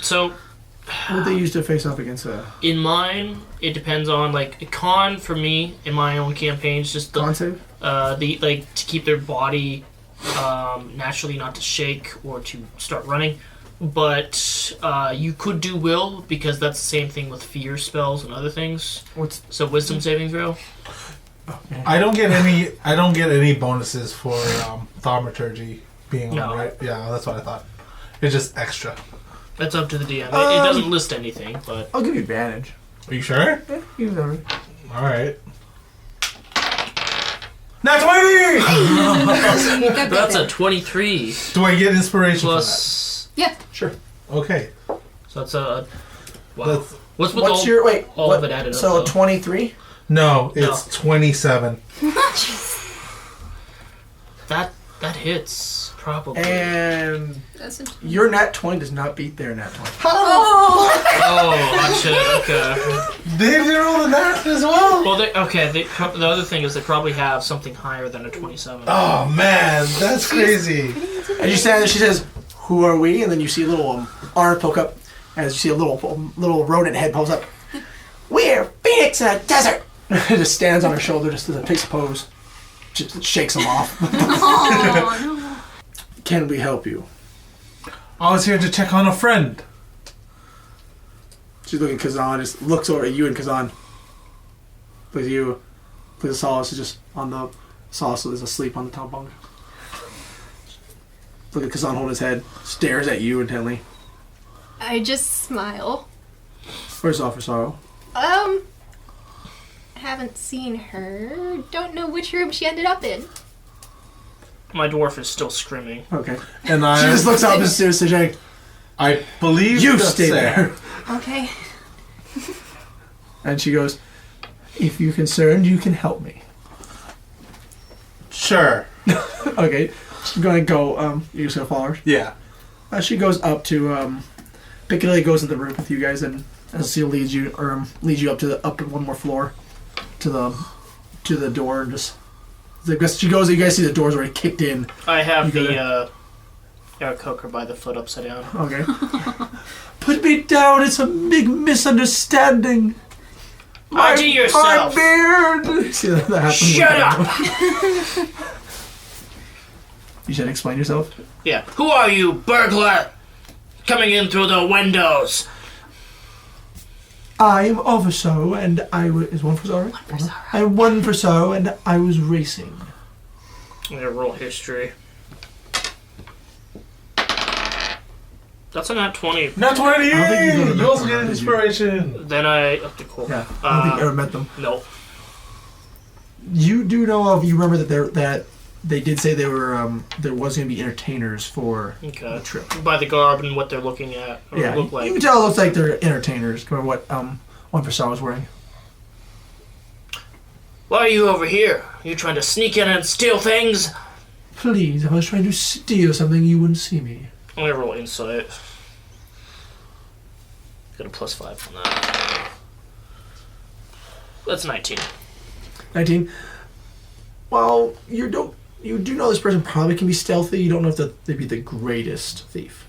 So What would they use to face off against a in mine, it depends on like a con for me in my own campaigns. Just con save? the like to keep their body naturally not to shake or to start running. But you could do will because that's the same thing with fear spells and other things. What's So wisdom saving throw. I don't get any bonuses for thaumaturgy being No. on, right? Yeah, that's what I thought. It's just extra. That's up to the DM. It doesn't list anything, but I'll give you advantage. Are you sure? Yeah, you can do All right. Nat 20! that's a 23 Do I get inspiration plus. Yeah. for that? Okay. So that's a wow. That's, What's with What's all, your wait? all what, of it added so up? though? 23. no, it's 27. That hits probably. And That's a your nat 20 does not beat their nat 20. oh! Oh, shit. Okay. They roll a nat as well? Well, the other thing is they probably have something higher than a 27. Oh, man. That's crazy. As you stand there, she says, "Who are we?" And then you see a little arm poke up. As you see a little rodent head pulls up. We're Phoenix in a desert. It just stands on her shoulder, just as a takes a pose. Just shakes him off. Oh, no. Can we help you? I was here to check on a friend. She's looking at Kazan, just looks over at you and Kazan. Looks at you. Looks at Solace, is just on the Solace is asleep on the top bunk. Look at Kazan hold his head, stares at you intently. I just smile. Where's Officer Sorrow? Haven't seen her. Don't know which room she ended up in. My dwarf is still screaming. Okay. And She just looks up and stares at Jake. I believe You that's stay it. there. Okay. And she goes, "If you're concerned, you can help me." Sure. Okay. She's gonna go, you're just gonna follow her? Yeah. She goes up to, Piccadilly goes in the room with you guys, and Seal leads you up to one more floor, to the to the door and just. I guess she goes. You guys see the door's already kicked in. I have You the Aarakocra by the foot upside down. Okay. Put me down. It's a big misunderstanding. Archie yourself. My beard. See that happens. Shut up. You should explain yourself. Yeah. Who are you, burglar? Coming in through the windows. I am Overso, and I was. Is one for so right? I am one for so, and I was racing. I'm gonna roll history. That's a nat 20. Not 20! I don't think you go to You also that get one, inspiration. Then I up to cool. Yeah, I don't think you ever met them. Nope. You do know of. You remember that they did say they were there was going to be entertainers for Okay. the trip. By the garb and what they're looking at, or Yeah, look like. you can tell it looks like they're entertainers. Remember what one for so was wearing. Why are you over here? You trying to sneak in and steal things? Please, if I was trying to steal something, you wouldn't see me. I'm gonna roll insight. Got a +5 on that. That's 19. 19. Well, you do know this person probably can be stealthy. You don't know if they'd be the greatest thief.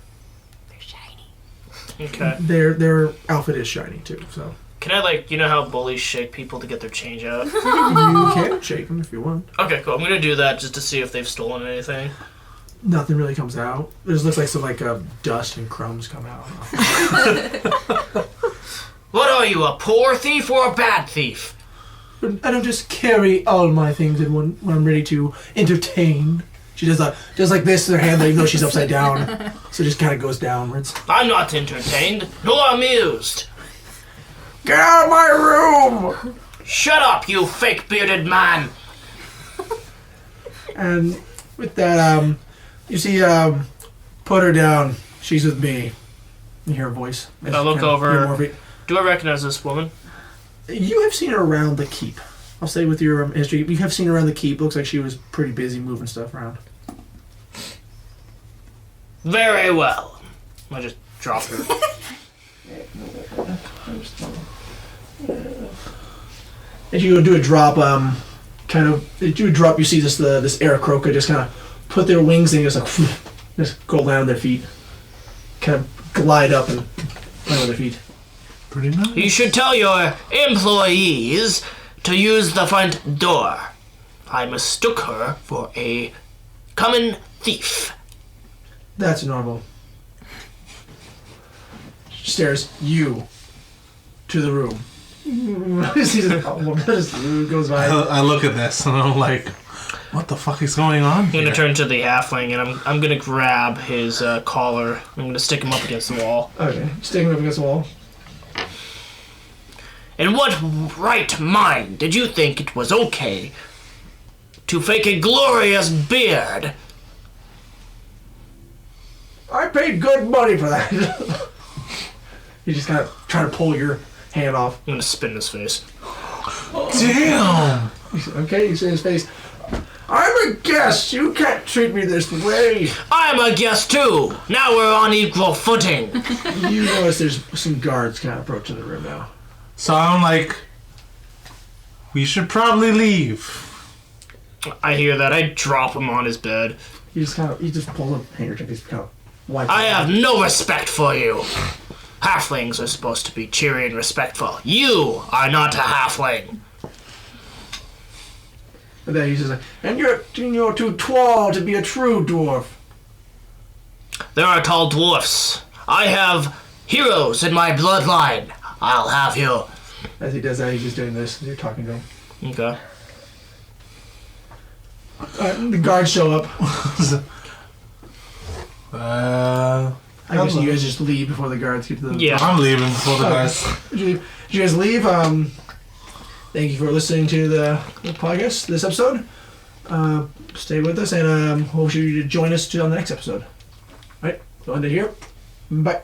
They're shiny. Okay. Their outfit is shiny too, so Can I you know how bullies shake people to get their change out? you can shake them if you want. Okay, cool. I'm gonna do that just to see if they've stolen anything. Nothing really comes out. It just looks like some dust and crumbs come out. What are you, a poor thief or a bad thief? I don't just carry all my things in when I'm ready to entertain. She does like this to her hand, even though she's upside down, so it just kind of goes downwards. I'm not entertained, nor amused. Get out of my room! Shut up, you fake bearded man. And with that, you see, put her down. She's with me. You hear her voice. I look Hear over. more of it. Do I recognize this woman? You have seen her around the keep. I'll say with your history, you have seen her around the keep. Looks like she was pretty busy moving stuff around. Very well. I just drop her. As you go do a drop, you see this Aarakocra just kind of put their wings and just go land on their feet, kind of glide up and land on their feat. Pretty nice. You should tell your employees to use the front door. I mistook her for a common thief. That's normal. She stares you to the room. Goes by. I look at this and I'm like, what the fuck is going on I'm here? gonna turn to the halfling and I'm gonna grab his collar. I'm gonna stick him up against the wall. Okay, sticking up against the wall. In what right mind did you think it was okay to fake a glorious beard? I paid good money for that. You just kind of trying to pull your hand off. I'm gonna spit in his face. Damn! Okay, you see his face. I'm a guest. You can't treat me this way. I'm a guest too. Now we're on equal footing. You notice there's some guards kind of approaching the room now. So I'm like, we should probably leave. I hear that. I drop him on his bed. He just pulls a handkerchief. He's kind of wipes I it have out. no respect for you. Halflings are supposed to be cheery and respectful. You are not a halfling. And then he says, and you're too tall to be a true dwarf. There are tall dwarfs. I have heroes in my bloodline. I'll have you. As he does that, he's just doing this. You're talking to him. Okay. The guards show up. Uh, I guess you guys just leave before the guards get to the... Yeah. I'm leaving before the guys. You guys leave. Thank you for listening to the podcast, this episode. Stay with us, and hope you join us on the next episode. All right, we'll end it here. Bye.